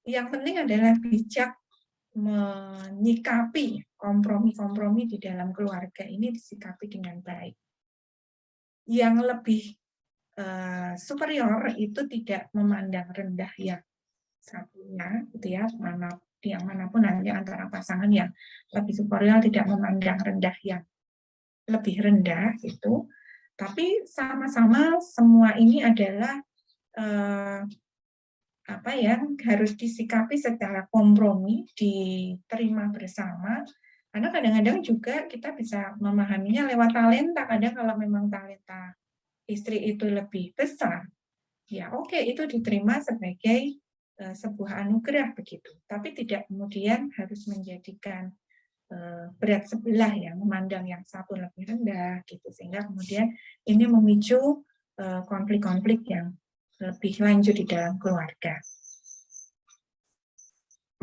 yang penting adalah bijak menyikapi kompromi-kompromi di dalam keluarga ini disikapi dengan baik. Yang lebih superior itu tidak memandang rendah yang satunya, gitu ya, yang manapun nanti antara pasangan yang lebih superior tidak memandang rendah yang lebih rendah itu, tapi sama-sama semua ini adalah apa ya, harus disikapi secara kompromi, diterima bersama, karena kadang-kadang juga kita bisa memahaminya lewat talenta. Kadang kalau memang talenta istri itu lebih besar, ya oke, itu diterima sebagai sebuah anugerah begitu. Tapi tidak kemudian harus menjadikan berat sebelah ya, memandang yang satu lebih rendah gitu, sehingga kemudian ini memicu konflik-konflik yang lebih lanjut di dalam keluarga.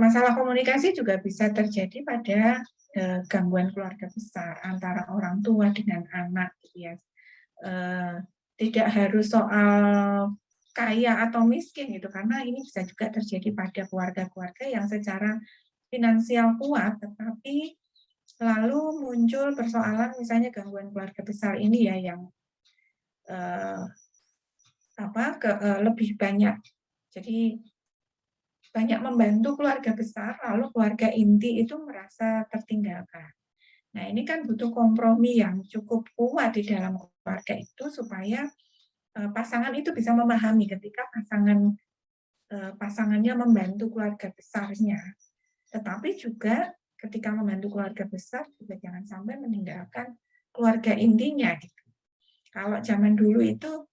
Masalah komunikasi juga bisa terjadi pada gangguan keluarga besar antara orang tua dengan anak, gitu ya. Tidak harus soal kaya atau miskin gitu, karena ini bisa juga terjadi pada keluarga-keluarga yang secara finansial kuat, tetapi lalu muncul persoalan misalnya gangguan keluarga besar ini ya yang lebih banyak, jadi banyak membantu keluarga besar, lalu keluarga inti itu merasa tertinggalkan. Nah ini kan butuh kompromi yang cukup kuat di dalam keluarga itu supaya pasangan itu bisa memahami ketika pasangannya membantu keluarga besarnya, tetapi juga ketika membantu keluarga besar juga jangan sampai meninggalkan keluarga intinya gitu. Kalau zaman dulu itu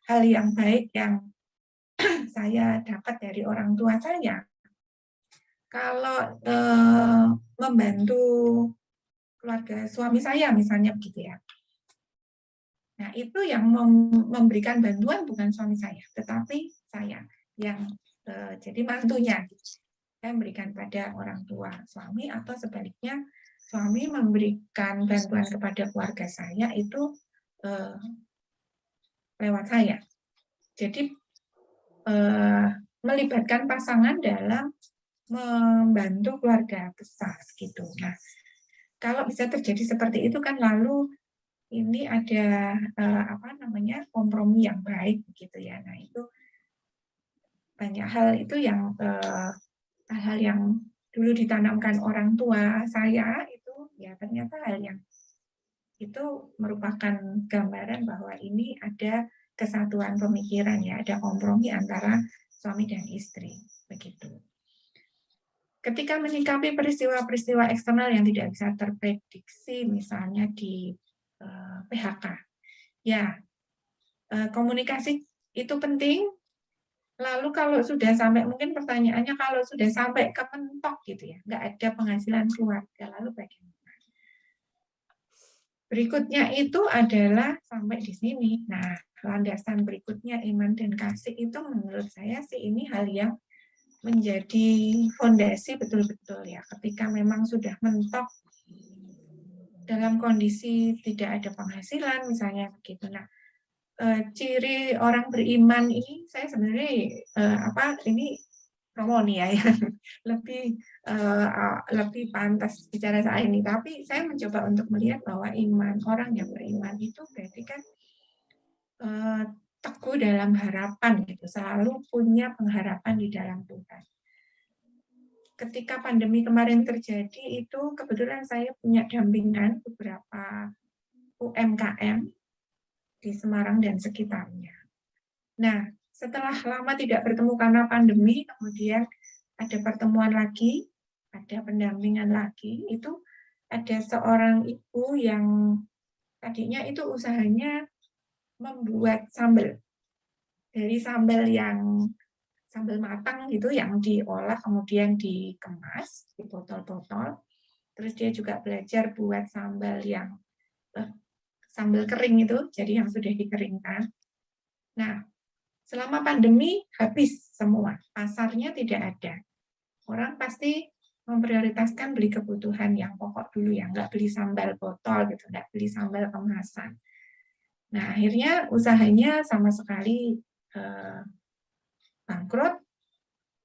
hal yang baik yang saya dapat dari orang tua saya, kalau membantu keluarga suami saya misalnya begitu ya. Nah, itu yang memberikan bantuan bukan suami saya, tetapi saya yang jadi mantunya. Saya memberikan pada orang tua suami atau sebaliknya suami memberikan bantuan kepada keluarga saya itu lewat saya. Jadi melibatkan pasangan dalam membantu keluarga besar gitu. Nah, kalau bisa terjadi seperti itu kan lalu ini ada kompromi yang baik begitu ya. Nah itu banyak hal itu yang hal yang dulu ditanamkan orang tua saya itu ya ternyata hal yang itu merupakan gambaran bahwa ini ada kesatuan pemikiran ya, ada kompromi antara suami dan istri begitu. Ketika menyikapi peristiwa-peristiwa eksternal yang tidak bisa terprediksi, misalnya di PHK, ya komunikasi itu penting. Lalu kalau sudah sampai, mungkin pertanyaannya kalau sudah sampai ke mentok gitu ya, nggak ada penghasilan keluarga, lalu bagaimana? Berikutnya itu adalah sampai di sini. Nah, landasan berikutnya iman dan kasih itu menurut saya sih ini hal yang menjadi fondasi betul-betul ya. Ketika memang sudah mentok dalam kondisi tidak ada penghasilan misalnya begitu. Nah, ciri orang beriman ini saya sebenarnya ini Romoni ya yang lebih pantas bicara soal ini. Tapi saya mencoba untuk melihat bahwa orang yang beriman itu berarti kan teguh dalam harapan gitu, selalu punya pengharapan di dalam Tuhan. ketika pandemi kemarin terjadi itu kebetulan saya punya dampingan beberapa UMKM di Semarang dan sekitarnya. Nah, setelah lama tidak bertemu karena pandemi, kemudian ada pertemuan lagi, ada pendampingan lagi, itu ada seorang ibu yang tadinya itu usahanya membuat sambal. Dari sambal matang gitu yang diolah kemudian dikemas di botol-botol. Terus dia juga belajar buat sambal sambal kering itu, jadi yang sudah dikeringkan. Nah, selama pandemi habis semua, pasarnya tidak ada. Orang pasti memprioritaskan beli kebutuhan yang pokok dulu ya, nggak beli sambal botol gitu, nggak beli sambal kemasan. Nah, akhirnya usahanya sama sekali bangkrut,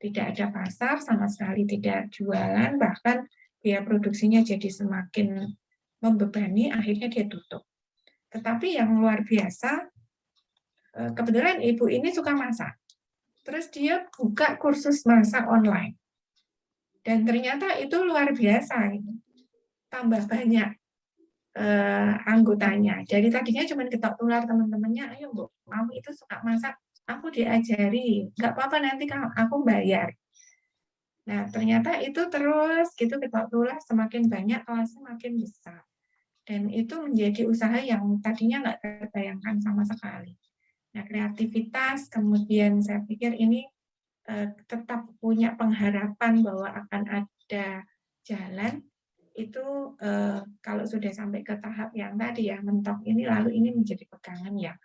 tidak ada pasar, sama sekali tidak jualan, bahkan biaya produksinya jadi semakin membebani, akhirnya dia tutup. Tetapi yang luar biasa, kebetulan ibu ini suka masak. Terus dia buka kursus masak online. Dan ternyata itu luar biasa. Tambah banyak anggotanya. Jadi tadinya cuma ketok tular teman-temannya, ayo Bu, kamu itu suka masak, aku diajari, nggak apa-apa nanti aku bayar. Nah, ternyata itu terus gitu ketok tular, semakin banyak kelasnya makin besar. Dan itu menjadi usaha yang tadinya nggak terbayangkan sama sekali. Nah, kreativitas, kemudian saya pikir ini tetap punya pengharapan bahwa akan ada jalan, itu kalau sudah sampai ke tahap yang tadi ya, mentok ini, lalu ini menjadi pegangan yang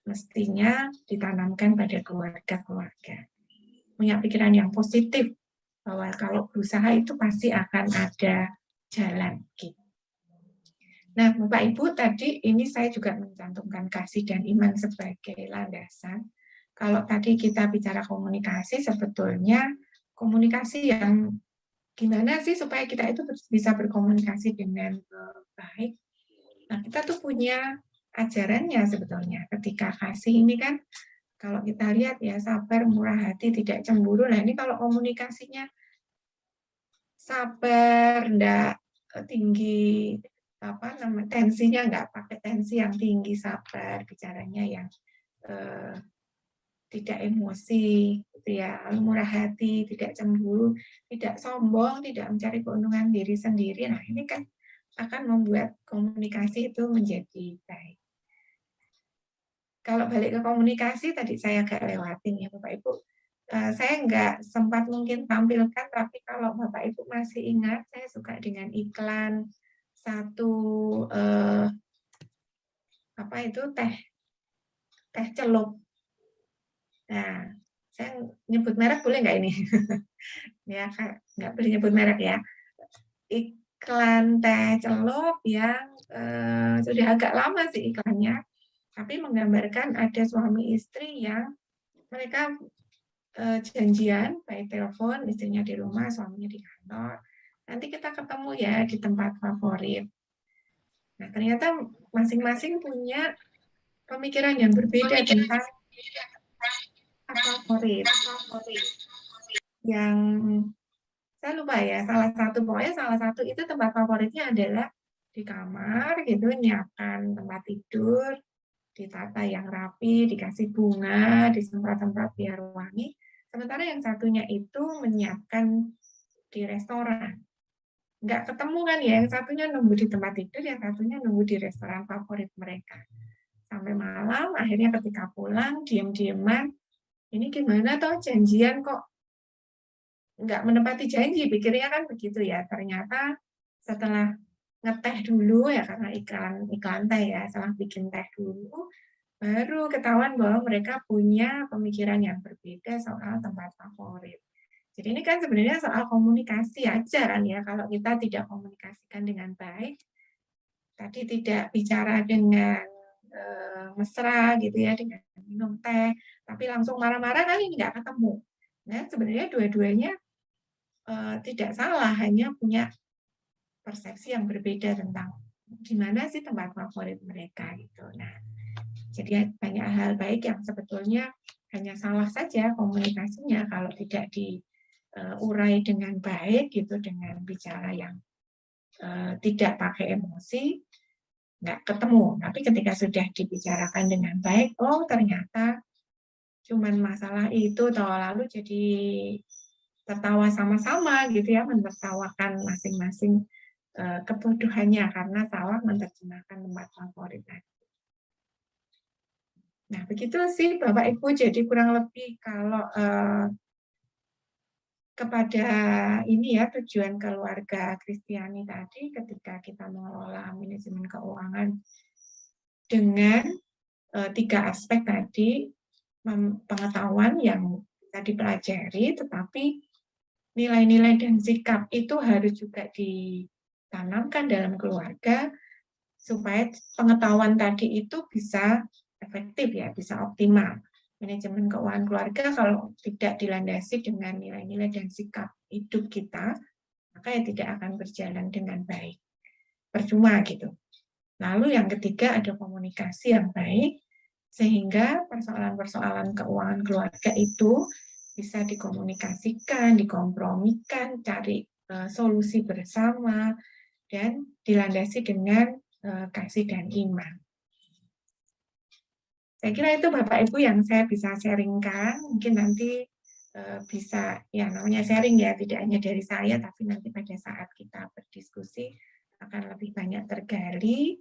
mestinya ditanamkan pada keluarga-keluarga. Punya pikiran yang positif, bahwa kalau berusaha itu pasti akan ada jalan. Gitu. Nah, Bapak Ibu, tadi ini saya juga mencantumkan kasih dan iman sebagai landasan. Kalau tadi kita bicara komunikasi, sebetulnya komunikasi yang gimana sih supaya kita itu bisa berkomunikasi dengan baik. Nah, kita tuh punya ajarannya sebetulnya. Ketika kasih ini kan, kalau kita lihat ya, sabar, murah hati, tidak cemburu. Nah, ini kalau komunikasinya sabar, enggak tinggi, tensinya enggak pakai tensi yang tinggi, sabar, bicaranya yang tidak emosi, gitu ya, murah hati, tidak cemburu, tidak sombong, tidak mencari keuntungan diri sendiri. Nah, ini kan akan membuat komunikasi itu menjadi baik. Kalau balik ke komunikasi, tadi saya agak lewatin ya Bapak Ibu. Saya nggak sempat mungkin tampilkan, tapi kalau Bapak Ibu masih ingat, saya suka dengan iklan satu teh celup. Nah, saya nyebut merek boleh nggak ini? Ya, nggak boleh nyebut merek ya. Iklan teh celup yang sudah agak lama sih iklannya, tapi menggambarkan ada suami istri yang mereka janjian by telepon, istrinya di rumah, suaminya di kantor. Nanti kita ketemu ya di tempat favorit. Nah, ternyata masing-masing punya pemikiran yang berbeda tentang favorit. Yang saya lupa ya, salah satu itu tempat favoritnya adalah di kamar gitu, nyiapkan tempat tidur, ditata yang rapi, dikasih bunga, disemprot-semprot biar wangi. Sementara yang satunya itu menyiapkan di restoran. Nggak ketemu kan ya, yang satunya nunggu di tempat tidur, yang satunya nunggu di restoran favorit mereka. Sampai malam, akhirnya ketika pulang, diam-diaman, ini gimana toh janjian kok nggak menepati janji, pikirnya kan begitu ya. Ternyata setelah ngeteh dulu ya, karena iklan teh ya, setelah bikin teh dulu, baru ketahuan bahwa mereka punya pemikiran yang berbeda soal tempat favorit. Jadi ini kan sebenarnya soal komunikasi aja kan ya, kalau kita tidak komunikasikan dengan baik, tadi tidak bicara dengan mesra gitu ya, dengan minum teh, tapi langsung marah-marah kan ini nggak ketemu. Nah sebenarnya dua-duanya tidak salah, hanya punya persepsi yang berbeda tentang gimana sih tempat favorit mereka gitu. Nah, jadi banyak hal baik yang sebetulnya hanya salah saja komunikasinya kalau tidak urai dengan baik gitu, dengan bicara yang tidak pakai emosi, nggak ketemu. Tapi ketika sudah dibicarakan dengan baik, oh ternyata cuman masalah itu, lalu jadi tertawa sama-sama gitu ya, menertawakan masing-masing kebodohannya karena salah menerjemahkan tempat favorit tadi. Nah, begitu sih Bapak Ibu, jadi kurang lebih kalau kepada ini ya, tujuan keluarga Kristiani tadi ketika kita mengelola manajemen keuangan dengan 3 aspek tadi, pengetahuan yang bisa dipelajari, tetapi nilai-nilai dan sikap itu harus juga ditanamkan dalam keluarga supaya pengetahuan tadi itu bisa efektif ya, bisa optimal. Manajemen keuangan keluarga kalau tidak dilandasi dengan nilai-nilai dan sikap hidup kita, maka ya tidak akan berjalan dengan baik. Percuma gitu. Lalu yang ketiga ada komunikasi yang baik, sehingga persoalan-persoalan keuangan keluarga itu bisa dikomunikasikan, dikompromikan, cari solusi bersama, dan dilandasi dengan kasih dan iman. Saya kira itu Bapak Ibu yang saya bisa sharingkan. Mungkin nanti bisa, ya namanya sharing ya, tidak hanya dari saya, tapi nanti pada saat kita berdiskusi akan lebih banyak tergali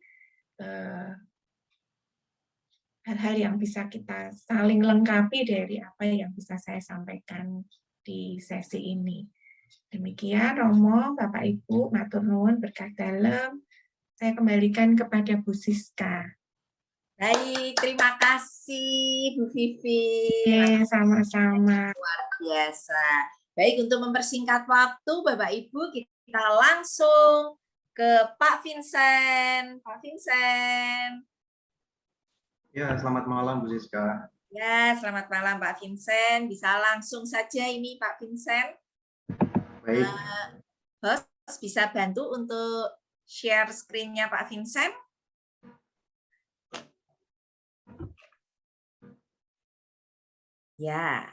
hal-hal yang bisa kita saling lengkapi dari apa yang bisa saya sampaikan di sesi ini. Demikian Romo, Bapak Ibu, matur nuwun berkah dalem. Saya kembalikan kepada Bu Siska. Baik, terima kasih Bu Vivi. Sama-sama. Luar biasa. Baik, untuk mempersingkat waktu, Bapak Ibu, kita langsung ke Pak Vincent. Pak Vincent. Ya, selamat malam Bu Siska. Ya, selamat malam Pak Vincent. Bisa langsung saja ini Pak Vincent. Baik. Host bisa bantu untuk share screen-nya Pak Vincent. Ya.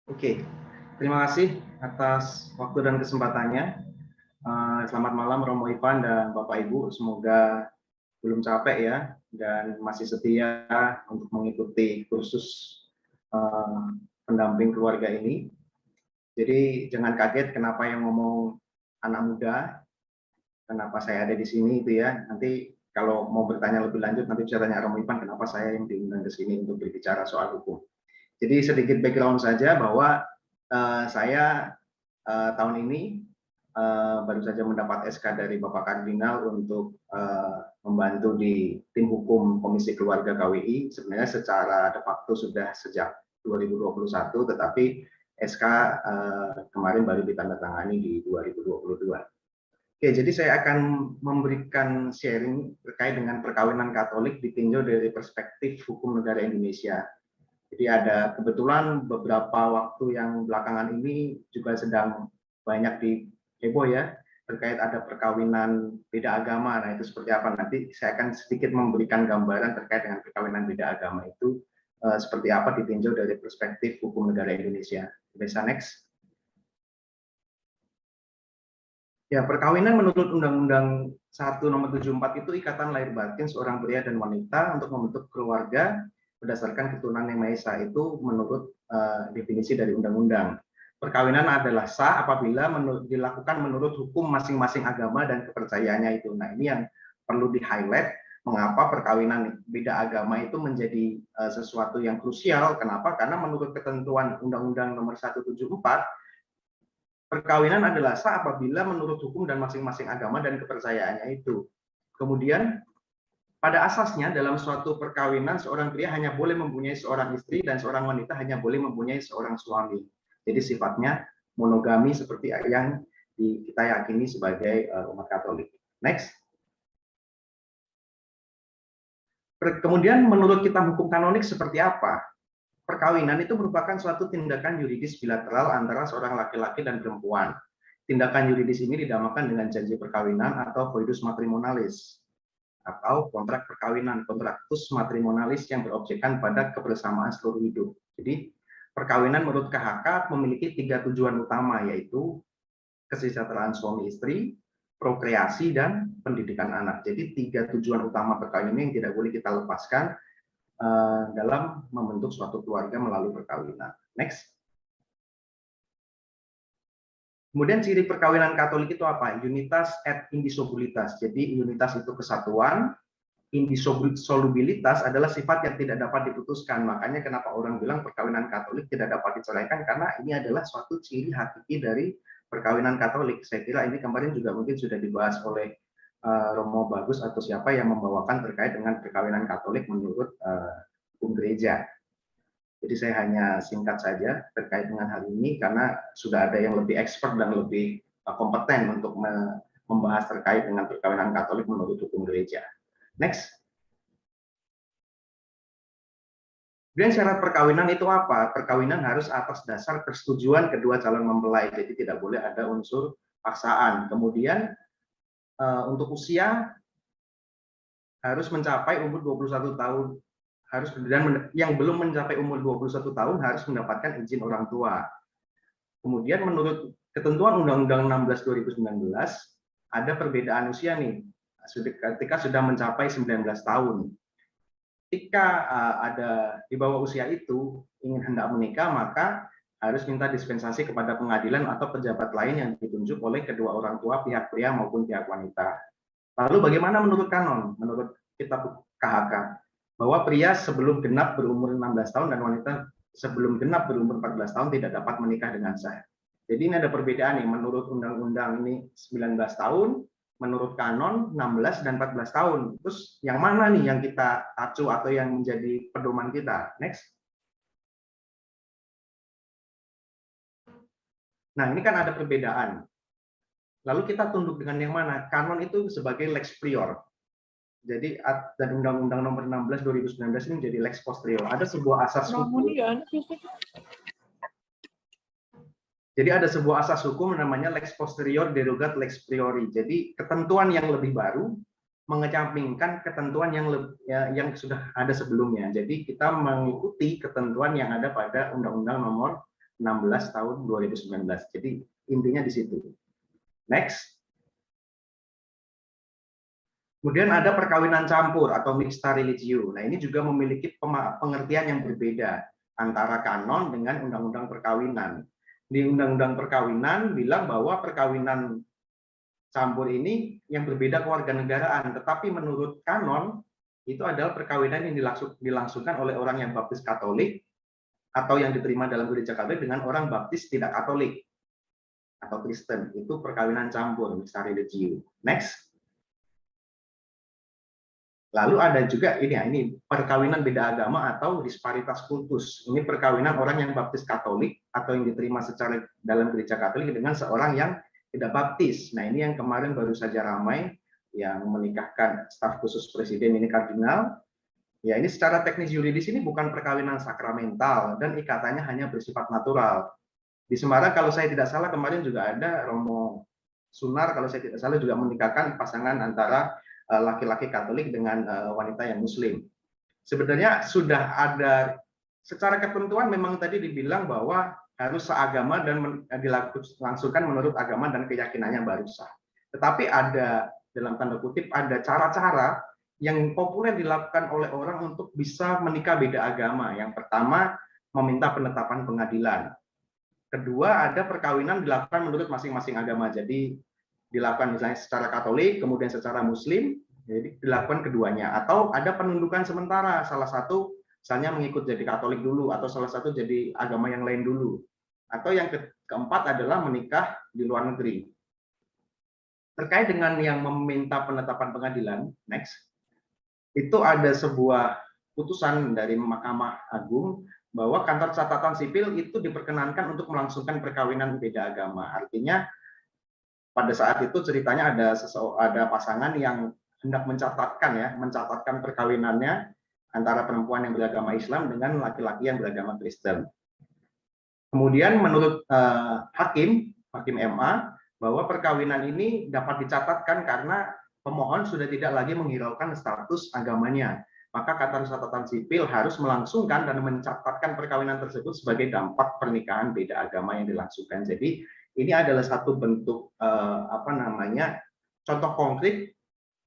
Oke, terima kasih atas waktu dan kesempatannya. Selamat malam Romo Ivan dan Bapak Ibu. Semoga belum capek ya dan masih setia untuk mengikuti kursus pendamping keluarga ini. Jadi jangan kaget kenapa yang ngomong anak muda, kenapa saya ada di sini itu ya. Nanti kalau mau bertanya lebih lanjut nanti bisa tanya Romo Ivan kenapa saya yang diundang ke sini untuk berbicara soal hukum. Jadi sedikit background saja bahwa saya tahun ini baru saja mendapat SK dari Bapak Kardinal untuk membantu di tim hukum Komisi Keluarga KWI. Sebenarnya secara de facto sudah sejak 2021, tetapi SK kemarin baru ditandatangani di 2022. Oke, jadi saya akan memberikan sharing terkait dengan perkawinan Katolik ditinjau dari perspektif hukum negara Indonesia. Jadi ada kebetulan beberapa waktu yang belakangan ini juga sedang banyak di heboh ya, terkait ada perkawinan beda agama. Nah itu seperti apa? Nanti saya akan sedikit memberikan gambaran terkait dengan perkawinan beda agama itu seperti apa ditinjau dari perspektif hukum negara Indonesia. Bisa next. Ya, perkawinan menurut Undang-Undang 1 Nomor 74 itu ikatan lahir batin seorang pria dan wanita untuk membentuk keluarga berdasarkan keturunan yang Maha Esa. Itu menurut definisi dari undang-undang. Perkawinan adalah sah apabila dilakukan menurut hukum masing-masing agama dan kepercayaannya itu. Nah, ini yang perlu di-highlight mengapa perkawinan beda agama itu menjadi sesuatu yang krusial. Kenapa? Karena menurut ketentuan Undang-Undang Nomor 174 perkawinan adalah sah apabila menurut hukum dan masing-masing agama dan kepercayaannya itu. Kemudian pada asasnya dalam suatu perkawinan seorang pria hanya boleh mempunyai seorang istri dan seorang wanita hanya boleh mempunyai seorang suami. Jadi sifatnya monogami seperti yang kita yakini sebagai umat Katolik. Next. Kemudian menurut kitab hukum kanonik seperti apa? Perkawinan itu merupakan suatu tindakan yuridis bilateral antara seorang laki-laki dan perempuan. Tindakan yuridis ini dinamakan dengan janji perkawinan atau coitus matrimonalis atau kontrak perkawinan, kontraktus matrimonalis yang berobjekkan pada kebersamaan seluruh hidup. Jadi perkawinan menurut KHK memiliki 3 tujuan utama, yaitu kesejahteraan suami istri, prokreasi, dan pendidikan anak. Jadi 3 tujuan utama perkawinan yang tidak boleh kita lepaskan dalam membentuk suatu keluarga melalui perkawinan. Next. Kemudian ciri perkawinan Katolik itu apa? Unitas et indissolubilitas. Jadi unitas itu kesatuan, indissolubilitas adalah sifat yang tidak dapat diputuskan. Makanya kenapa orang bilang perkawinan Katolik tidak dapat diceraikan, karena ini adalah suatu ciri hakiki dari perkawinan Katolik. Saya kira ini kemarin juga mungkin sudah dibahas oleh Romo Bagus atau siapa yang membawakan terkait dengan perkawinan Katolik menurut hukum gereja. Jadi saya hanya singkat saja terkait dengan hal ini karena sudah ada yang lebih expert dan lebih kompeten untuk membahas terkait dengan perkawinan Katolik menurut hukum gereja. Next. Kemudian syarat perkawinan itu apa? Perkawinan harus atas dasar persetujuan kedua calon mempelai, jadi tidak boleh ada unsur paksaan. Kemudian untuk usia harus mencapai umur 21 tahun. Dan yang belum mencapai umur 21 tahun harus mendapatkan izin orang tua. Kemudian menurut ketentuan Undang-Undang 16 2019 ada perbedaan usia nih. Ketika sudah mencapai 19 tahun. Ketika ada di bawah usia itu ingin hendak menikah, maka harus minta dispensasi kepada pengadilan atau pejabat lain yang ditunjuk oleh kedua orang tua, pihak pria maupun pihak wanita. Lalu bagaimana menurut kanon? Menurut kitab KHK, bahwa pria sebelum genap berumur 16 tahun dan wanita sebelum genap berumur 14 tahun tidak dapat menikah dengan sah. Jadi ini ada perbedaan nih, menurut undang-undang ini 19 tahun, menurut kanon 16 dan 14 tahun. Terus yang mana nih yang kita acu atau yang menjadi pedoman kita? Next. Nah, ini kan ada perbedaan. Lalu kita tunduk dengan yang mana? Kanon itu sebagai lex prior. Jadi dan Undang-Undang Nomor 16 2019 ini menjadi lex posterior. Ada sebuah asas hukum. Jadi ada sebuah asas hukum namanya lex posterior derogat lex priori. Jadi ketentuan yang lebih baru mengesampingkan ketentuan yang sudah ada sebelumnya. Jadi kita mengikuti ketentuan yang ada pada Undang-Undang Nomor 16 tahun 2019. Jadi intinya di situ. Next. Kemudian ada perkawinan campur atau mixta religio. Nah, ini juga memiliki pengertian yang berbeda antara kanon dengan undang-undang perkawinan. Di undang-undang perkawinan bilang bahwa perkawinan campur ini yang berbeda kewarganegaraan, tetapi menurut kanon itu adalah perkawinan yang dilangsungkan oleh orang yang baptis Katolik atau yang diterima dalam gereja Katolik dengan orang baptis tidak Katolik atau Kristen. Itu perkawinan campur, mixta religio. Next. Lalu ada juga ini perkawinan beda agama atau disparitas kultus. Ini perkawinan orang yang baptis Katolik atau yang diterima secara dalam gereja Katolik dengan seorang yang tidak baptis. Nah, ini yang kemarin baru saja ramai yang menikahkan staf khusus presiden ini kardinal. Ya, ini secara teknis yuridis ini bukan perkawinan sakramental dan ikatannya hanya bersifat natural. Di Semarang kalau saya tidak salah kemarin juga ada Romo Sunar kalau saya tidak salah juga menikahkan pasangan antara laki-laki Katolik dengan wanita yang Muslim. Sebenarnya sudah ada secara ketentuan memang tadi dibilang bahwa harus seagama dan dilangsungkan menurut agama dan keyakinannya baru sah. Tetapi ada dalam tanda kutip ada cara-cara yang populer dilakukan oleh orang untuk bisa menikah beda agama. Yang pertama meminta penetapan pengadilan. Kedua ada perkawinan dilakukan menurut masing-masing agama. Jadi dilakukan misalnya secara Katolik, kemudian secara Muslim, jadi dilakukan keduanya. Atau ada penundukan sementara, salah satu misalnya mengikut jadi Katolik dulu, atau salah satu jadi agama yang lain dulu. Atau yang keempat adalah menikah di luar negeri. Terkait dengan yang meminta penetapan pengadilan, next, itu ada sebuah putusan dari Mahkamah Agung bahwa kantor catatan sipil itu diperkenankan untuk melangsungkan perkawinan beda agama. Artinya pada saat itu ceritanya ada pasangan yang hendak mencatatkan perkawinannya antara perempuan yang beragama Islam dengan laki-laki yang beragama Kristen. Kemudian menurut hakim MA bahwa perkawinan ini dapat dicatatkan karena pemohon sudah tidak lagi menghiraukan status agamanya. maka Kantor Catatan Sipil harus melangsungkan dan mencatatkan perkawinan tersebut sebagai dampak pernikahan beda agama yang dilangsungkan. Jadi ini adalah satu bentuk contoh konkret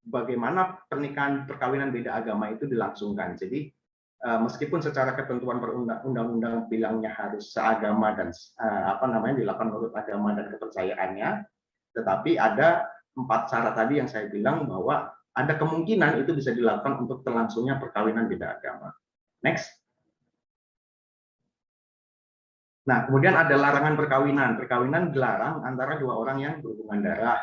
bagaimana perkawinan beda agama itu dilangsungkan. Jadi meskipun secara ketentuan perundang-undang bilangnya harus seagama dan dilakukan menurut agama dan kepercayaannya, tetapi ada 4 syarat tadi yang saya bilang bahwa ada kemungkinan itu bisa dilakukan untuk terlangsungnya perkawinan beda agama. Next. Nah, kemudian ada larangan perkawinan. Perkawinan dilarang antara 2 orang yang berhubungan darah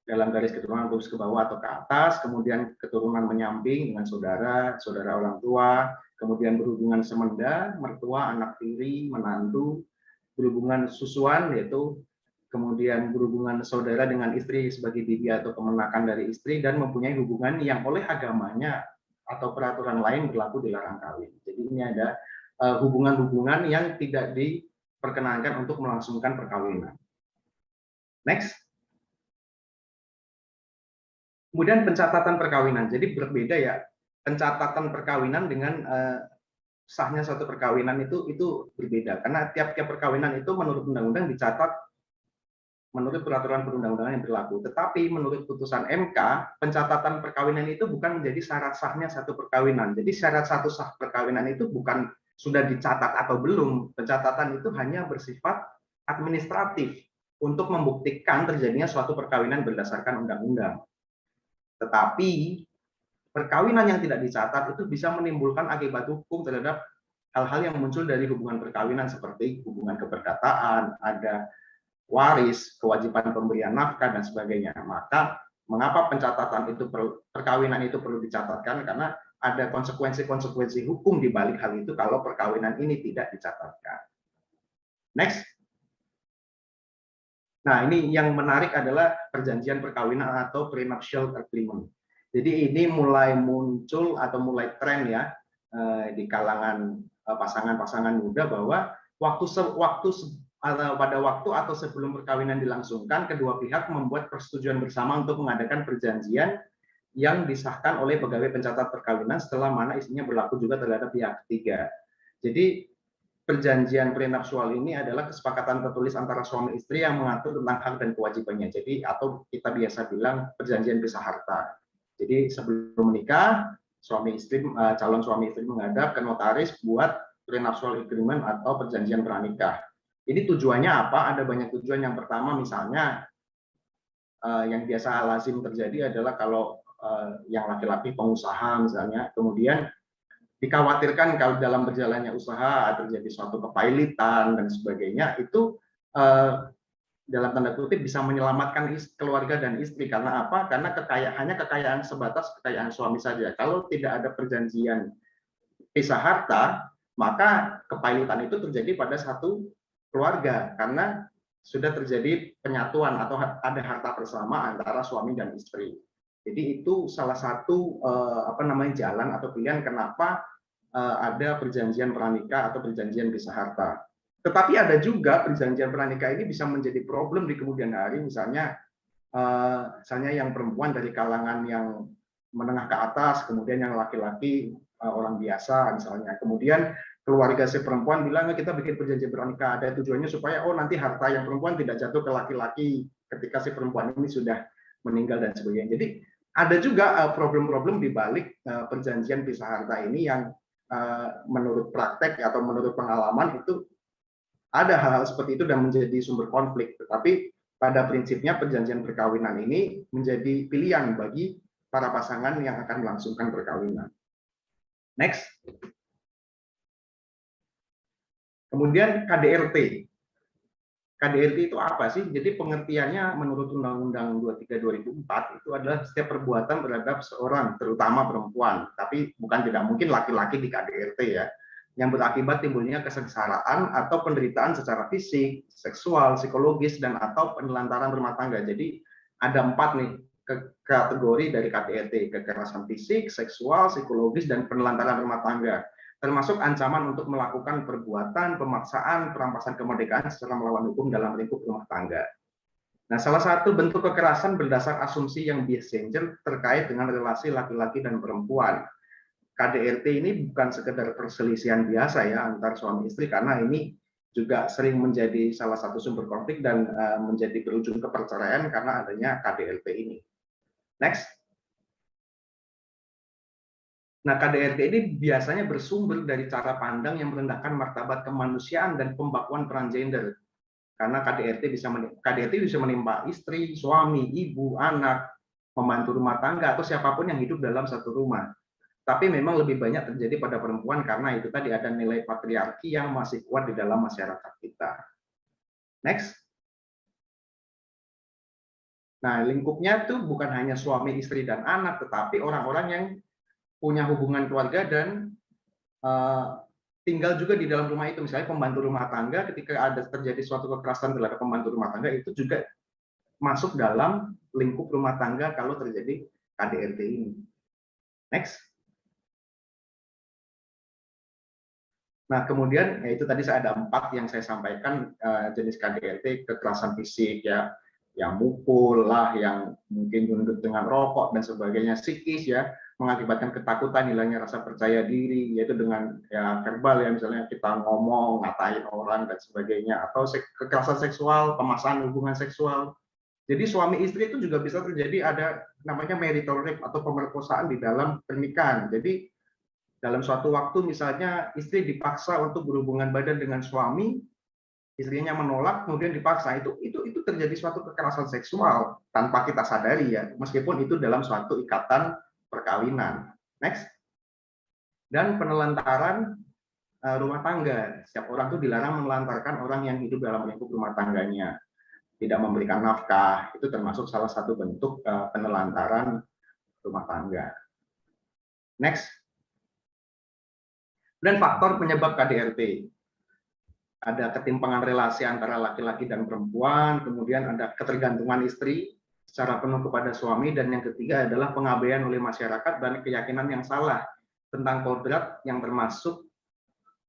dalam garis keturunan lurus ke bawah atau ke atas, kemudian keturunan menyamping dengan saudara, saudara orang tua, kemudian berhubungan semenda, mertua, anak tiri, menantu, berhubungan susuan yaitu kemudian berhubungan saudara dengan istri sebagai bibi atau kemenakan dari istri, dan mempunyai hubungan yang oleh agamanya atau peraturan lain berlaku dilarang kawin. Jadi ini ada hubungan-hubungan yang tidak diperkenankan untuk melangsungkan perkawinan. Next. Kemudian pencatatan perkawinan. Jadi berbeda ya, pencatatan perkawinan dengan sahnya suatu perkawinan itu berbeda. Karena tiap-tiap perkawinan itu menurut undang-undang dicatat menurut peraturan perundang-undangan yang berlaku. Tetapi menurut putusan MK, pencatatan perkawinan itu bukan menjadi syarat sahnya satu perkawinan. Jadi syarat satu sah perkawinan itu bukan sudah dicatat atau belum. Pencatatan itu hanya bersifat administratif untuk membuktikan terjadinya suatu perkawinan berdasarkan undang-undang. Tetapi perkawinan yang tidak dicatat itu bisa menimbulkan akibat hukum terhadap hal-hal yang muncul dari hubungan perkawinan seperti hubungan keperdataan, ada waris, kewajiban pemberian nafkah dan sebagainya. Maka mengapa pencatatan itu perkawinan itu perlu dicatatkan? Karena ada konsekuensi-konsekuensi hukum di balik hal itu kalau perkawinan ini tidak dicatatkan. Next. Nah, ini yang menarik adalah perjanjian perkawinan atau prenuptial agreement. Jadi ini mulai muncul atau mulai tren ya di kalangan pasangan-pasangan muda bahwa pada waktu atau sebelum perkawinan dilangsungkan, kedua pihak membuat persetujuan bersama untuk mengadakan perjanjian yang disahkan oleh pegawai pencatat perkawinan setelah mana isinya berlaku juga terhadap pihak ketiga. Jadi perjanjian prenuptial ini adalah kesepakatan tertulis antara suami istri yang mengatur tentang hak dan kewajibannya. Jadi atau kita biasa bilang perjanjian pisah harta. Jadi sebelum menikah, calon suami istri menghadap ke notaris buat prenuptial agreement atau perjanjian pranikah. Ini tujuannya apa? Ada banyak tujuan. Yang pertama misalnya yang biasa lazim terjadi adalah kalau yang laki-laki pengusaha misalnya, kemudian dikhawatirkan kalau dalam berjalannya usaha terjadi suatu kepailitan dan sebagainya, itu dalam tanda kutip bisa menyelamatkan keluarga dan istri. Karena apa? Karena hanya kekayaan sebatas kekayaan suami saja. Kalau tidak ada perjanjian pisah harta, maka kepailitan itu terjadi pada satu keluarga karena sudah terjadi penyatuan atau ada harta bersama antara suami dan istri. Jadi itu salah satu jalan atau pilihan kenapa ada perjanjian pranikah atau perjanjian pisah harta. Tetapi ada juga perjanjian pranikah ini bisa menjadi problem di kemudian hari, misalnya yang perempuan dari kalangan yang menengah ke atas, kemudian yang laki-laki orang biasa misalnya, kemudian keluarga si perempuan bilang kita bikin perjanjian pranikah, ada tujuannya supaya nanti harta yang perempuan tidak jatuh ke laki-laki ketika si perempuan ini sudah meninggal dan sebagainya. Jadi ada juga problem-problem di balik perjanjian pisah harta ini yang menurut praktek atau menurut pengalaman itu ada hal-hal seperti itu dan menjadi sumber konflik. Tetapi pada prinsipnya perjanjian perkawinan ini menjadi pilihan bagi para pasangan yang akan melangsungkan perkawinan. Next. Kemudian KDRT. KDRT itu apa sih? Jadi pengertiannya menurut Undang-Undang 23/2004 itu adalah setiap perbuatan terhadap seorang, terutama perempuan, tapi bukan tidak mungkin laki-laki di KDRT ya, yang berakibat timbulnya kesengsaraan atau penderitaan secara fisik, seksual, psikologis, dan atau penelantaran rumah tangga. Jadi ada 4 nih kategori dari KDRT, kekerasan fisik, seksual, psikologis, dan penelantaran rumah tangga. Termasuk ancaman untuk melakukan perbuatan, pemaksaan, perampasan kemerdekaan secara melawan hukum dalam lingkup rumah tangga. Nah, salah satu bentuk kekerasan berdasar asumsi yang bias gender terkait dengan relasi laki-laki dan perempuan. KDRT ini bukan sekedar perselisihan biasa ya antar suami istri, karena ini juga sering menjadi salah satu sumber konflik dan menjadi berujung ke perceraian karena adanya KDRT ini. Next. Nah, KDRT ini biasanya bersumber dari cara pandang yang merendahkan martabat kemanusiaan dan pembakuan peran gender. Karena KDRT bisa menimpa istri, suami, ibu, anak, pembantu rumah tangga, atau siapapun yang hidup dalam satu rumah. Tapi memang lebih banyak terjadi pada perempuan karena itu tadi ada nilai patriarki yang masih kuat di dalam masyarakat kita. Next. Nah, lingkupnya tuh bukan hanya suami, istri, dan anak, tetapi orang-orang yang punya hubungan keluarga dan tinggal juga di dalam rumah itu. Misalnya pembantu rumah tangga, ketika ada terjadi suatu kekerasan terhadap pembantu rumah tangga, itu juga masuk dalam lingkup rumah tangga kalau terjadi KDRT ini. Next. Nah, kemudian ya itu tadi saya ada 4 yang saya sampaikan jenis KDRT, kekerasan fisik ya, yang mukul lah, yang mungkin menuntut dengan rokok dan sebagainya, psikis ya, mengakibatkan ketakutan, hilangnya rasa percaya diri, yaitu dengan ya verbal ya, misalnya kita ngomong, ngatain orang dan sebagainya, atau kekerasan seksual, pemaksaan hubungan seksual. Jadi suami istri itu juga bisa terjadi ada namanya marital rape atau pemerkosaan di dalam pernikahan. Jadi dalam suatu waktu misalnya istri dipaksa untuk berhubungan badan dengan suami, istrinya menolak, kemudian dipaksa, itu terjadi suatu kekerasan seksual tanpa kita sadari ya, meskipun itu dalam suatu ikatan perkawinan. Next. Dan penelantaran rumah tangga. Setiap orang itu dilarang menelantarkan orang yang hidup dalam lingkup rumah tangganya. Tidak memberikan nafkah, itu termasuk salah satu bentuk penelantaran rumah tangga. Next. Dan faktor penyebab KDRT. Ada ketimpangan relasi antara laki-laki dan perempuan, kemudian ada ketergantungan istri secara penuh kepada suami, dan yang ketiga adalah pengabaian oleh masyarakat dan keyakinan yang salah tentang kodrat yang termasuk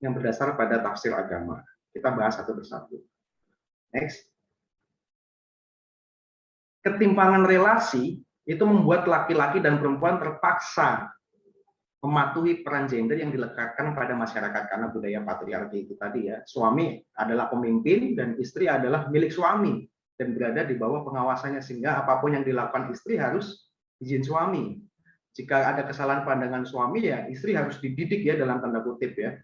yang berdasar pada tafsir agama. Kita bahas satu persatu. Next. Ketimpangan relasi itu membuat laki-laki dan perempuan terpaksa mematuhi peran gender yang dilekatkan pada masyarakat karena budaya patriarki itu tadi ya. Suami adalah pemimpin dan istri adalah milik suami dan berada di bawah pengawasannya, sehingga apapun yang dilakukan istri harus izin suami. Jika ada kesalahan pandangan suami ya istri harus dididik ya dalam tanda kutip ya.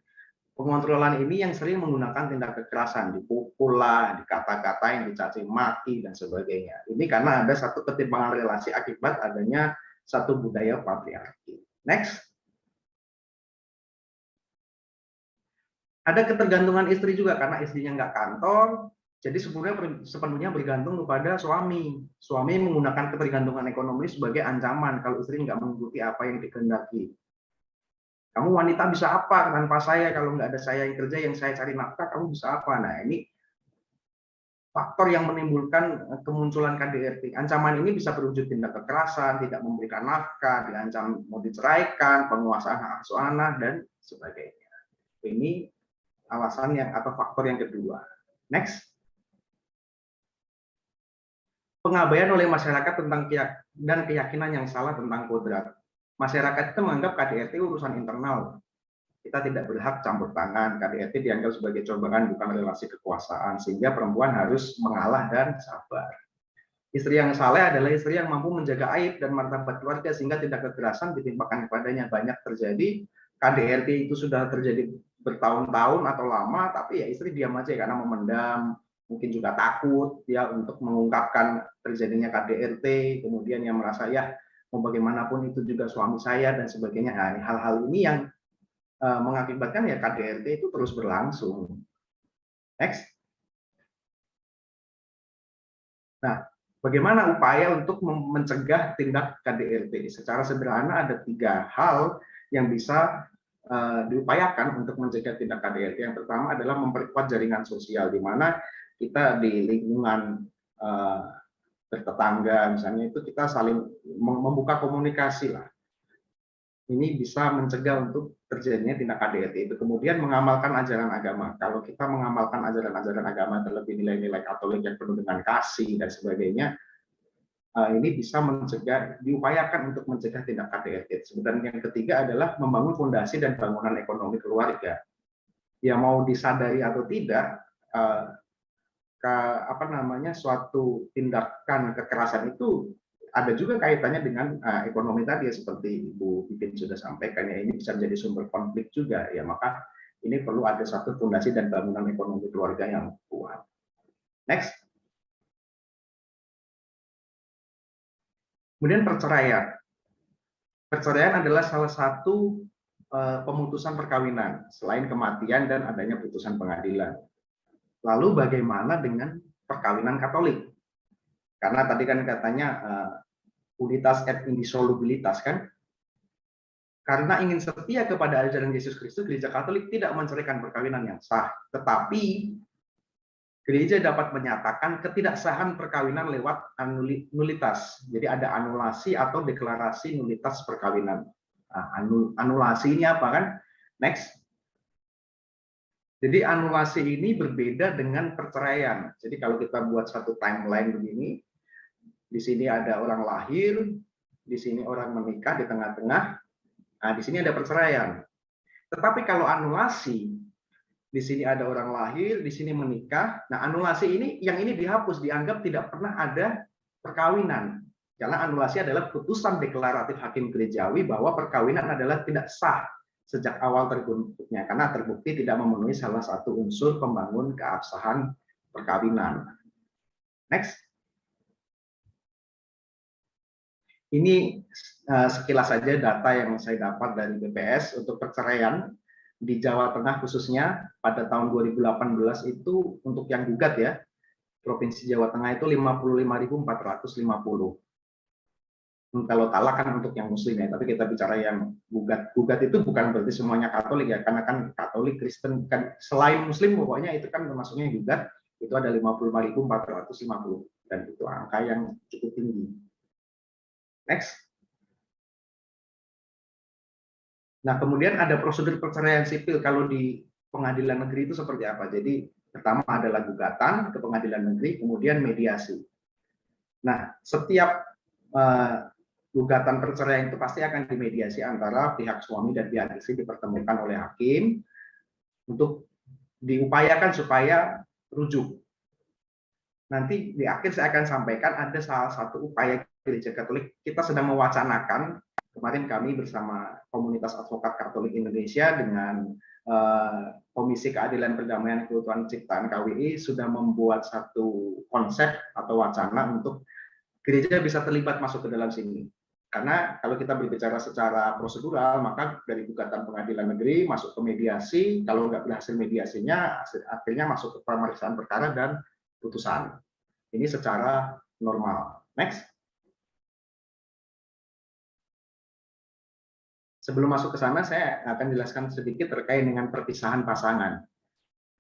Pengontrolan ini yang sering menggunakan tindak kekerasan, dipukul lah, dikata-katain, dicaci maki dan sebagainya. Ini karena ada satu ketimpangan relasi akibat adanya satu budaya patriarki. Next. Ada ketergantungan istri juga karena istrinya nggak kantor, jadi sepenuhnya bergantung kepada suami. Suami menggunakan ketergantungan ekonomi sebagai ancaman kalau istri nggak mengikuti apa yang dikehendaki. Kamu wanita bisa apa tanpa saya? Kalau nggak ada saya yang kerja, yang saya cari nafkah, kamu bisa apa? Nah, ini faktor yang menimbulkan kemunculan KDRT. Ancaman ini bisa berwujud tindak kekerasan, tidak memberikan nafkah, diancam mau diceraikan, penguasaan hak asuh anak, dan sebagainya. Ini alasan yang atau faktor yang kedua. Next. Pengabaian oleh masyarakat tentang dan keyakinan yang salah tentang kodrat. Masyarakat itu menganggap KDRT urusan internal. Kita tidak berhak campur tangan. KDRT dianggap sebagai cobaan bukan relasi kekuasaan, sehingga perempuan harus mengalah dan sabar. Istri yang saleh adalah istri yang mampu menjaga aib dan martabat keluarga sehingga tidak kekerasan ditimpakan kepadanya. Banyak terjadi KDRT itu sudah terjadi bertahun-tahun atau lama, tapi ya istri diam aja karena memendam, mungkin juga takut ya untuk mengungkapkan terjadinya KDRT, kemudian yang merasa ya mau bagaimanapun itu juga suami saya dan sebagainya. Nah, hal-hal ini yang mengakibatkan ya KDRT itu terus berlangsung. Next. Nah, bagaimana upaya untuk mencegah tindak KDRT? Secara sederhana ada 3 hal yang bisa diupayakan untuk mencegah tindak KDRT. Yang pertama adalah memperkuat jaringan sosial, di mana kita di lingkungan bertetangga misalnya itu kita saling membuka komunikasi lah. Ini bisa mencegah untuk terjadinya tindak KDRT itu. Kemudian mengamalkan ajaran agama. Kalau kita mengamalkan ajaran-ajaran agama terlebih nilai-nilai Katolik yang penuh dengan kasih dan sebagainya, ini bisa mencegah, diupayakan untuk mencegah tindak KDRT. Dan yang ketiga adalah membangun fondasi dan bangunan ekonomi keluarga. Ya mau disadari atau tidak, suatu tindakan kekerasan itu ada juga kaitannya dengan ekonomi tadi, seperti Ibu Pipin sudah sampaikan, ya ini bisa menjadi sumber konflik juga, ya maka ini perlu ada satu fondasi dan bangunan ekonomi keluarga yang kuat. Next. Kemudian perceraian. Perceraian adalah salah satu pemutusan perkawinan selain kematian dan adanya putusan pengadilan. Lalu bagaimana dengan perkawinan Katolik? Karena tadi kan katanya unitas et indissolubilitas kan. Karena ingin setia kepada ajaran Yesus Kristus, Gereja Katolik tidak menceraikan perkawinan yang sah, tetapi gereja dapat menyatakan ketidaksahan perkawinan lewat nulitas. Jadi ada anulasi atau deklarasi nulitas perkawinan. Nah, anulasi ini apa kan? Next. Jadi anulasi ini berbeda dengan perceraian. Jadi kalau kita buat satu timeline begini, di sini ada orang lahir, di sini orang menikah di tengah-tengah, nah di sini ada perceraian. Tetapi kalau anulasi, di sini ada orang lahir, di sini menikah. Nah, anulasi ini, yang ini dihapus, dianggap tidak pernah ada perkawinan. Karena anulasi adalah putusan deklaratif hakim gerejawi bahwa perkawinan adalah tidak sah sejak awal terbentuknya, karena terbukti tidak memenuhi salah satu unsur pembangun keabsahan perkawinan. Next. Ini sekilas saja data yang saya dapat dari BPS untuk perceraian di Jawa Tengah khususnya pada tahun 2018 itu untuk yang gugat ya, Provinsi Jawa Tengah itu 55.450. Kalau talak kan untuk yang muslim ya, tapi kita bicara yang gugat. Gugat itu bukan berarti semuanya Katolik ya, karena kan Katolik, Kristen, kan selain muslim pokoknya itu kan termasuknya gugat, itu ada 55.450 dan itu angka yang cukup tinggi. Next. Nah, kemudian ada prosedur perceraian sipil kalau di pengadilan negeri itu seperti apa? Jadi pertama adalah gugatan ke pengadilan negeri, kemudian mediasi. Nah, setiap gugatan perceraian itu pasti akan dimediasi antara pihak suami dan pihak istri, dipertemukan oleh hakim untuk diupayakan supaya rujuk. Nanti di akhir saya akan sampaikan ada salah satu upaya Gereja Katolik, kita sedang mewacanakan, kemarin kami bersama Komunitas Advokat Katolik Indonesia dengan Komisi Keadilan Perdamaian Keutuhan Ciptaan KWI sudah membuat satu konsep atau wacana untuk gereja bisa terlibat masuk ke dalam sini. Karena kalau kita berbicara secara prosedural, maka dari gugatan pengadilan negeri masuk ke mediasi, kalau nggak berhasil mediasinya, akhirnya masuk ke pemeriksaan perkara dan putusan. Ini secara normal. Next. Sebelum masuk ke sana, saya akan jelaskan sedikit terkait dengan perpisahan pasangan.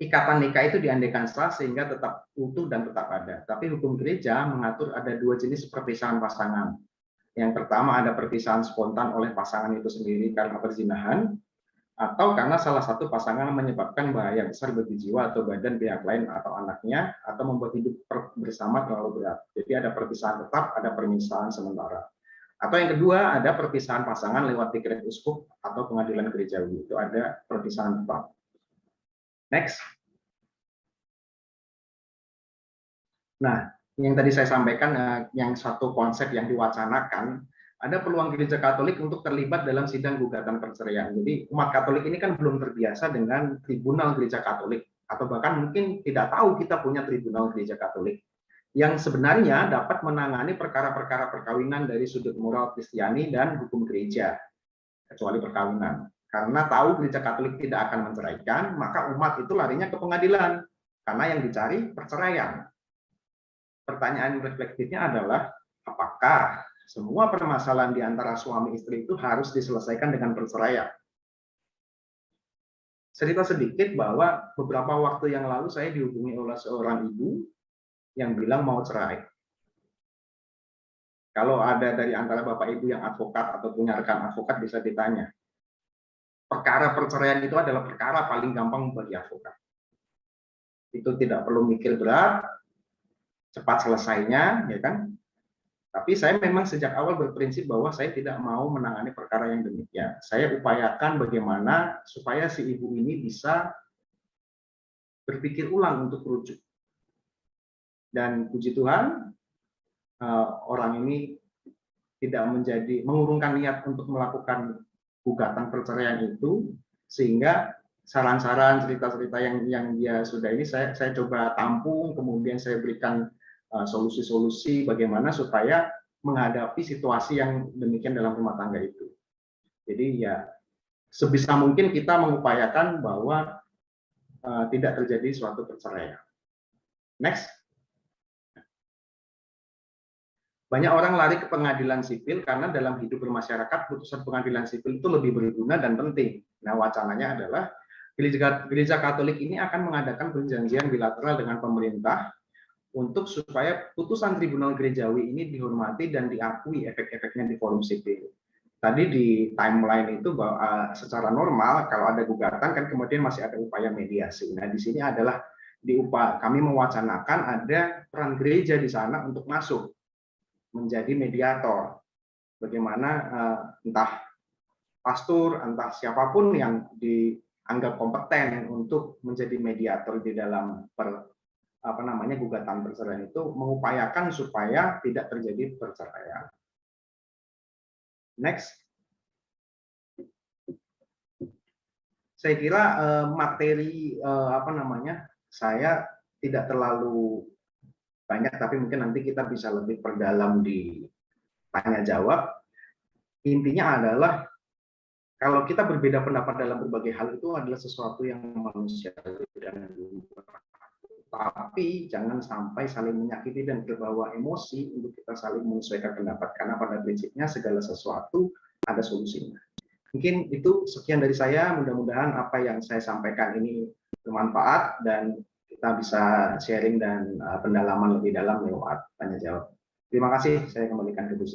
Ikatan nikah itu diandaikan sah sehingga tetap utuh dan tetap ada. Tapi hukum gereja mengatur ada dua jenis perpisahan pasangan. Yang pertama ada perpisahan spontan oleh pasangan itu sendiri karena perzinahan, atau karena salah satu pasangan menyebabkan bahaya besar bagi jiwa atau badan pihak lain atau anaknya, atau membuat hidup bersama terlalu berat. Jadi ada perpisahan tetap, ada perpisahan sementara. Atau yang kedua ada perpisahan pasangan lewat dekret uskup atau pengadilan gerejawi, itu ada perpisahan tetap. Next. Nah, yang tadi saya sampaikan, yang satu konsep yang diwacanakan, ada peluang Gereja Katolik untuk terlibat dalam sidang gugatan perceraian. Jadi umat Katolik ini kan belum terbiasa dengan tribunal Gereja Katolik, atau bahkan mungkin tidak tahu kita punya tribunal Gereja Katolik yang sebenarnya dapat menangani perkara-perkara perkawinan dari sudut moral Kristiani dan hukum gereja, kecuali perkawinan. Karena tahu Gereja Katolik tidak akan menceraikan, maka umat itu larinya ke pengadilan, karena yang dicari perceraian. Pertanyaan reflektifnya adalah, apakah semua permasalahan di antara suami istri itu harus diselesaikan dengan perceraian? Cerita sedikit bahwa beberapa waktu yang lalu saya dihubungi oleh seorang ibu yang bilang mau cerai. Kalau ada dari antara Bapak Ibu yang advokat atau punya rekan advokat bisa ditanya. Perkara perceraian itu adalah perkara paling gampang bagi advokat. Itu tidak perlu mikir berat, cepat selesainya, ya kan? Tapi saya memang sejak awal berprinsip bahwa saya tidak mau menangani perkara yang demikian. Saya upayakan bagaimana supaya si ibu ini bisa berpikir ulang untuk rujuk. Dan puji Tuhan, orang ini tidak mengurungkan niat untuk melakukan gugatan perceraian itu, sehingga saran-saran, cerita-cerita yang dia sudah ini saya coba tampung, kemudian saya berikan solusi-solusi bagaimana supaya menghadapi situasi yang demikian dalam rumah tangga itu. Jadi ya sebisa mungkin kita mengupayakan bahwa tidak terjadi suatu perceraian. Next. Banyak orang lari ke pengadilan sipil karena dalam hidup bermasyarakat putusan pengadilan sipil itu lebih berguna dan penting. Nah, wacananya adalah Gereja Katolik ini akan mengadakan perjanjian bilateral dengan pemerintah untuk supaya putusan Tribunal Gerejawi ini dihormati dan diakui efek-efeknya di forum sipil. Tadi di timeline itu bahwa secara normal kalau ada gugatan kan kemudian masih ada upaya mediasi. Nah, di sini adalah kami mewacanakan ada peran gereja di sana untuk masuk menjadi mediator. Bagaimana entah pastor, entah siapapun yang dianggap kompeten untuk menjadi mediator di dalam gugatan perceraian itu, mengupayakan supaya tidak terjadi perceraian. Next. Saya kira materi saya tidak terlalu banyak, tapi mungkin nanti kita bisa lebih perdalam di tanya jawab. Intinya adalah kalau kita berbeda pendapat dalam berbagai hal itu adalah sesuatu yang manusiawi dan tapi jangan sampai saling menyakiti dan terbawa emosi untuk kita saling menyesuaikan pendapat, karena pada prinsipnya segala sesuatu ada solusinya. Mungkin itu sekian dari saya, mudah-mudahan apa yang saya sampaikan ini bermanfaat dan kita bisa sharing dan pendalaman lebih dalam lewat tanya jawab. Terima kasih, saya kembalikan ke Bu Sri.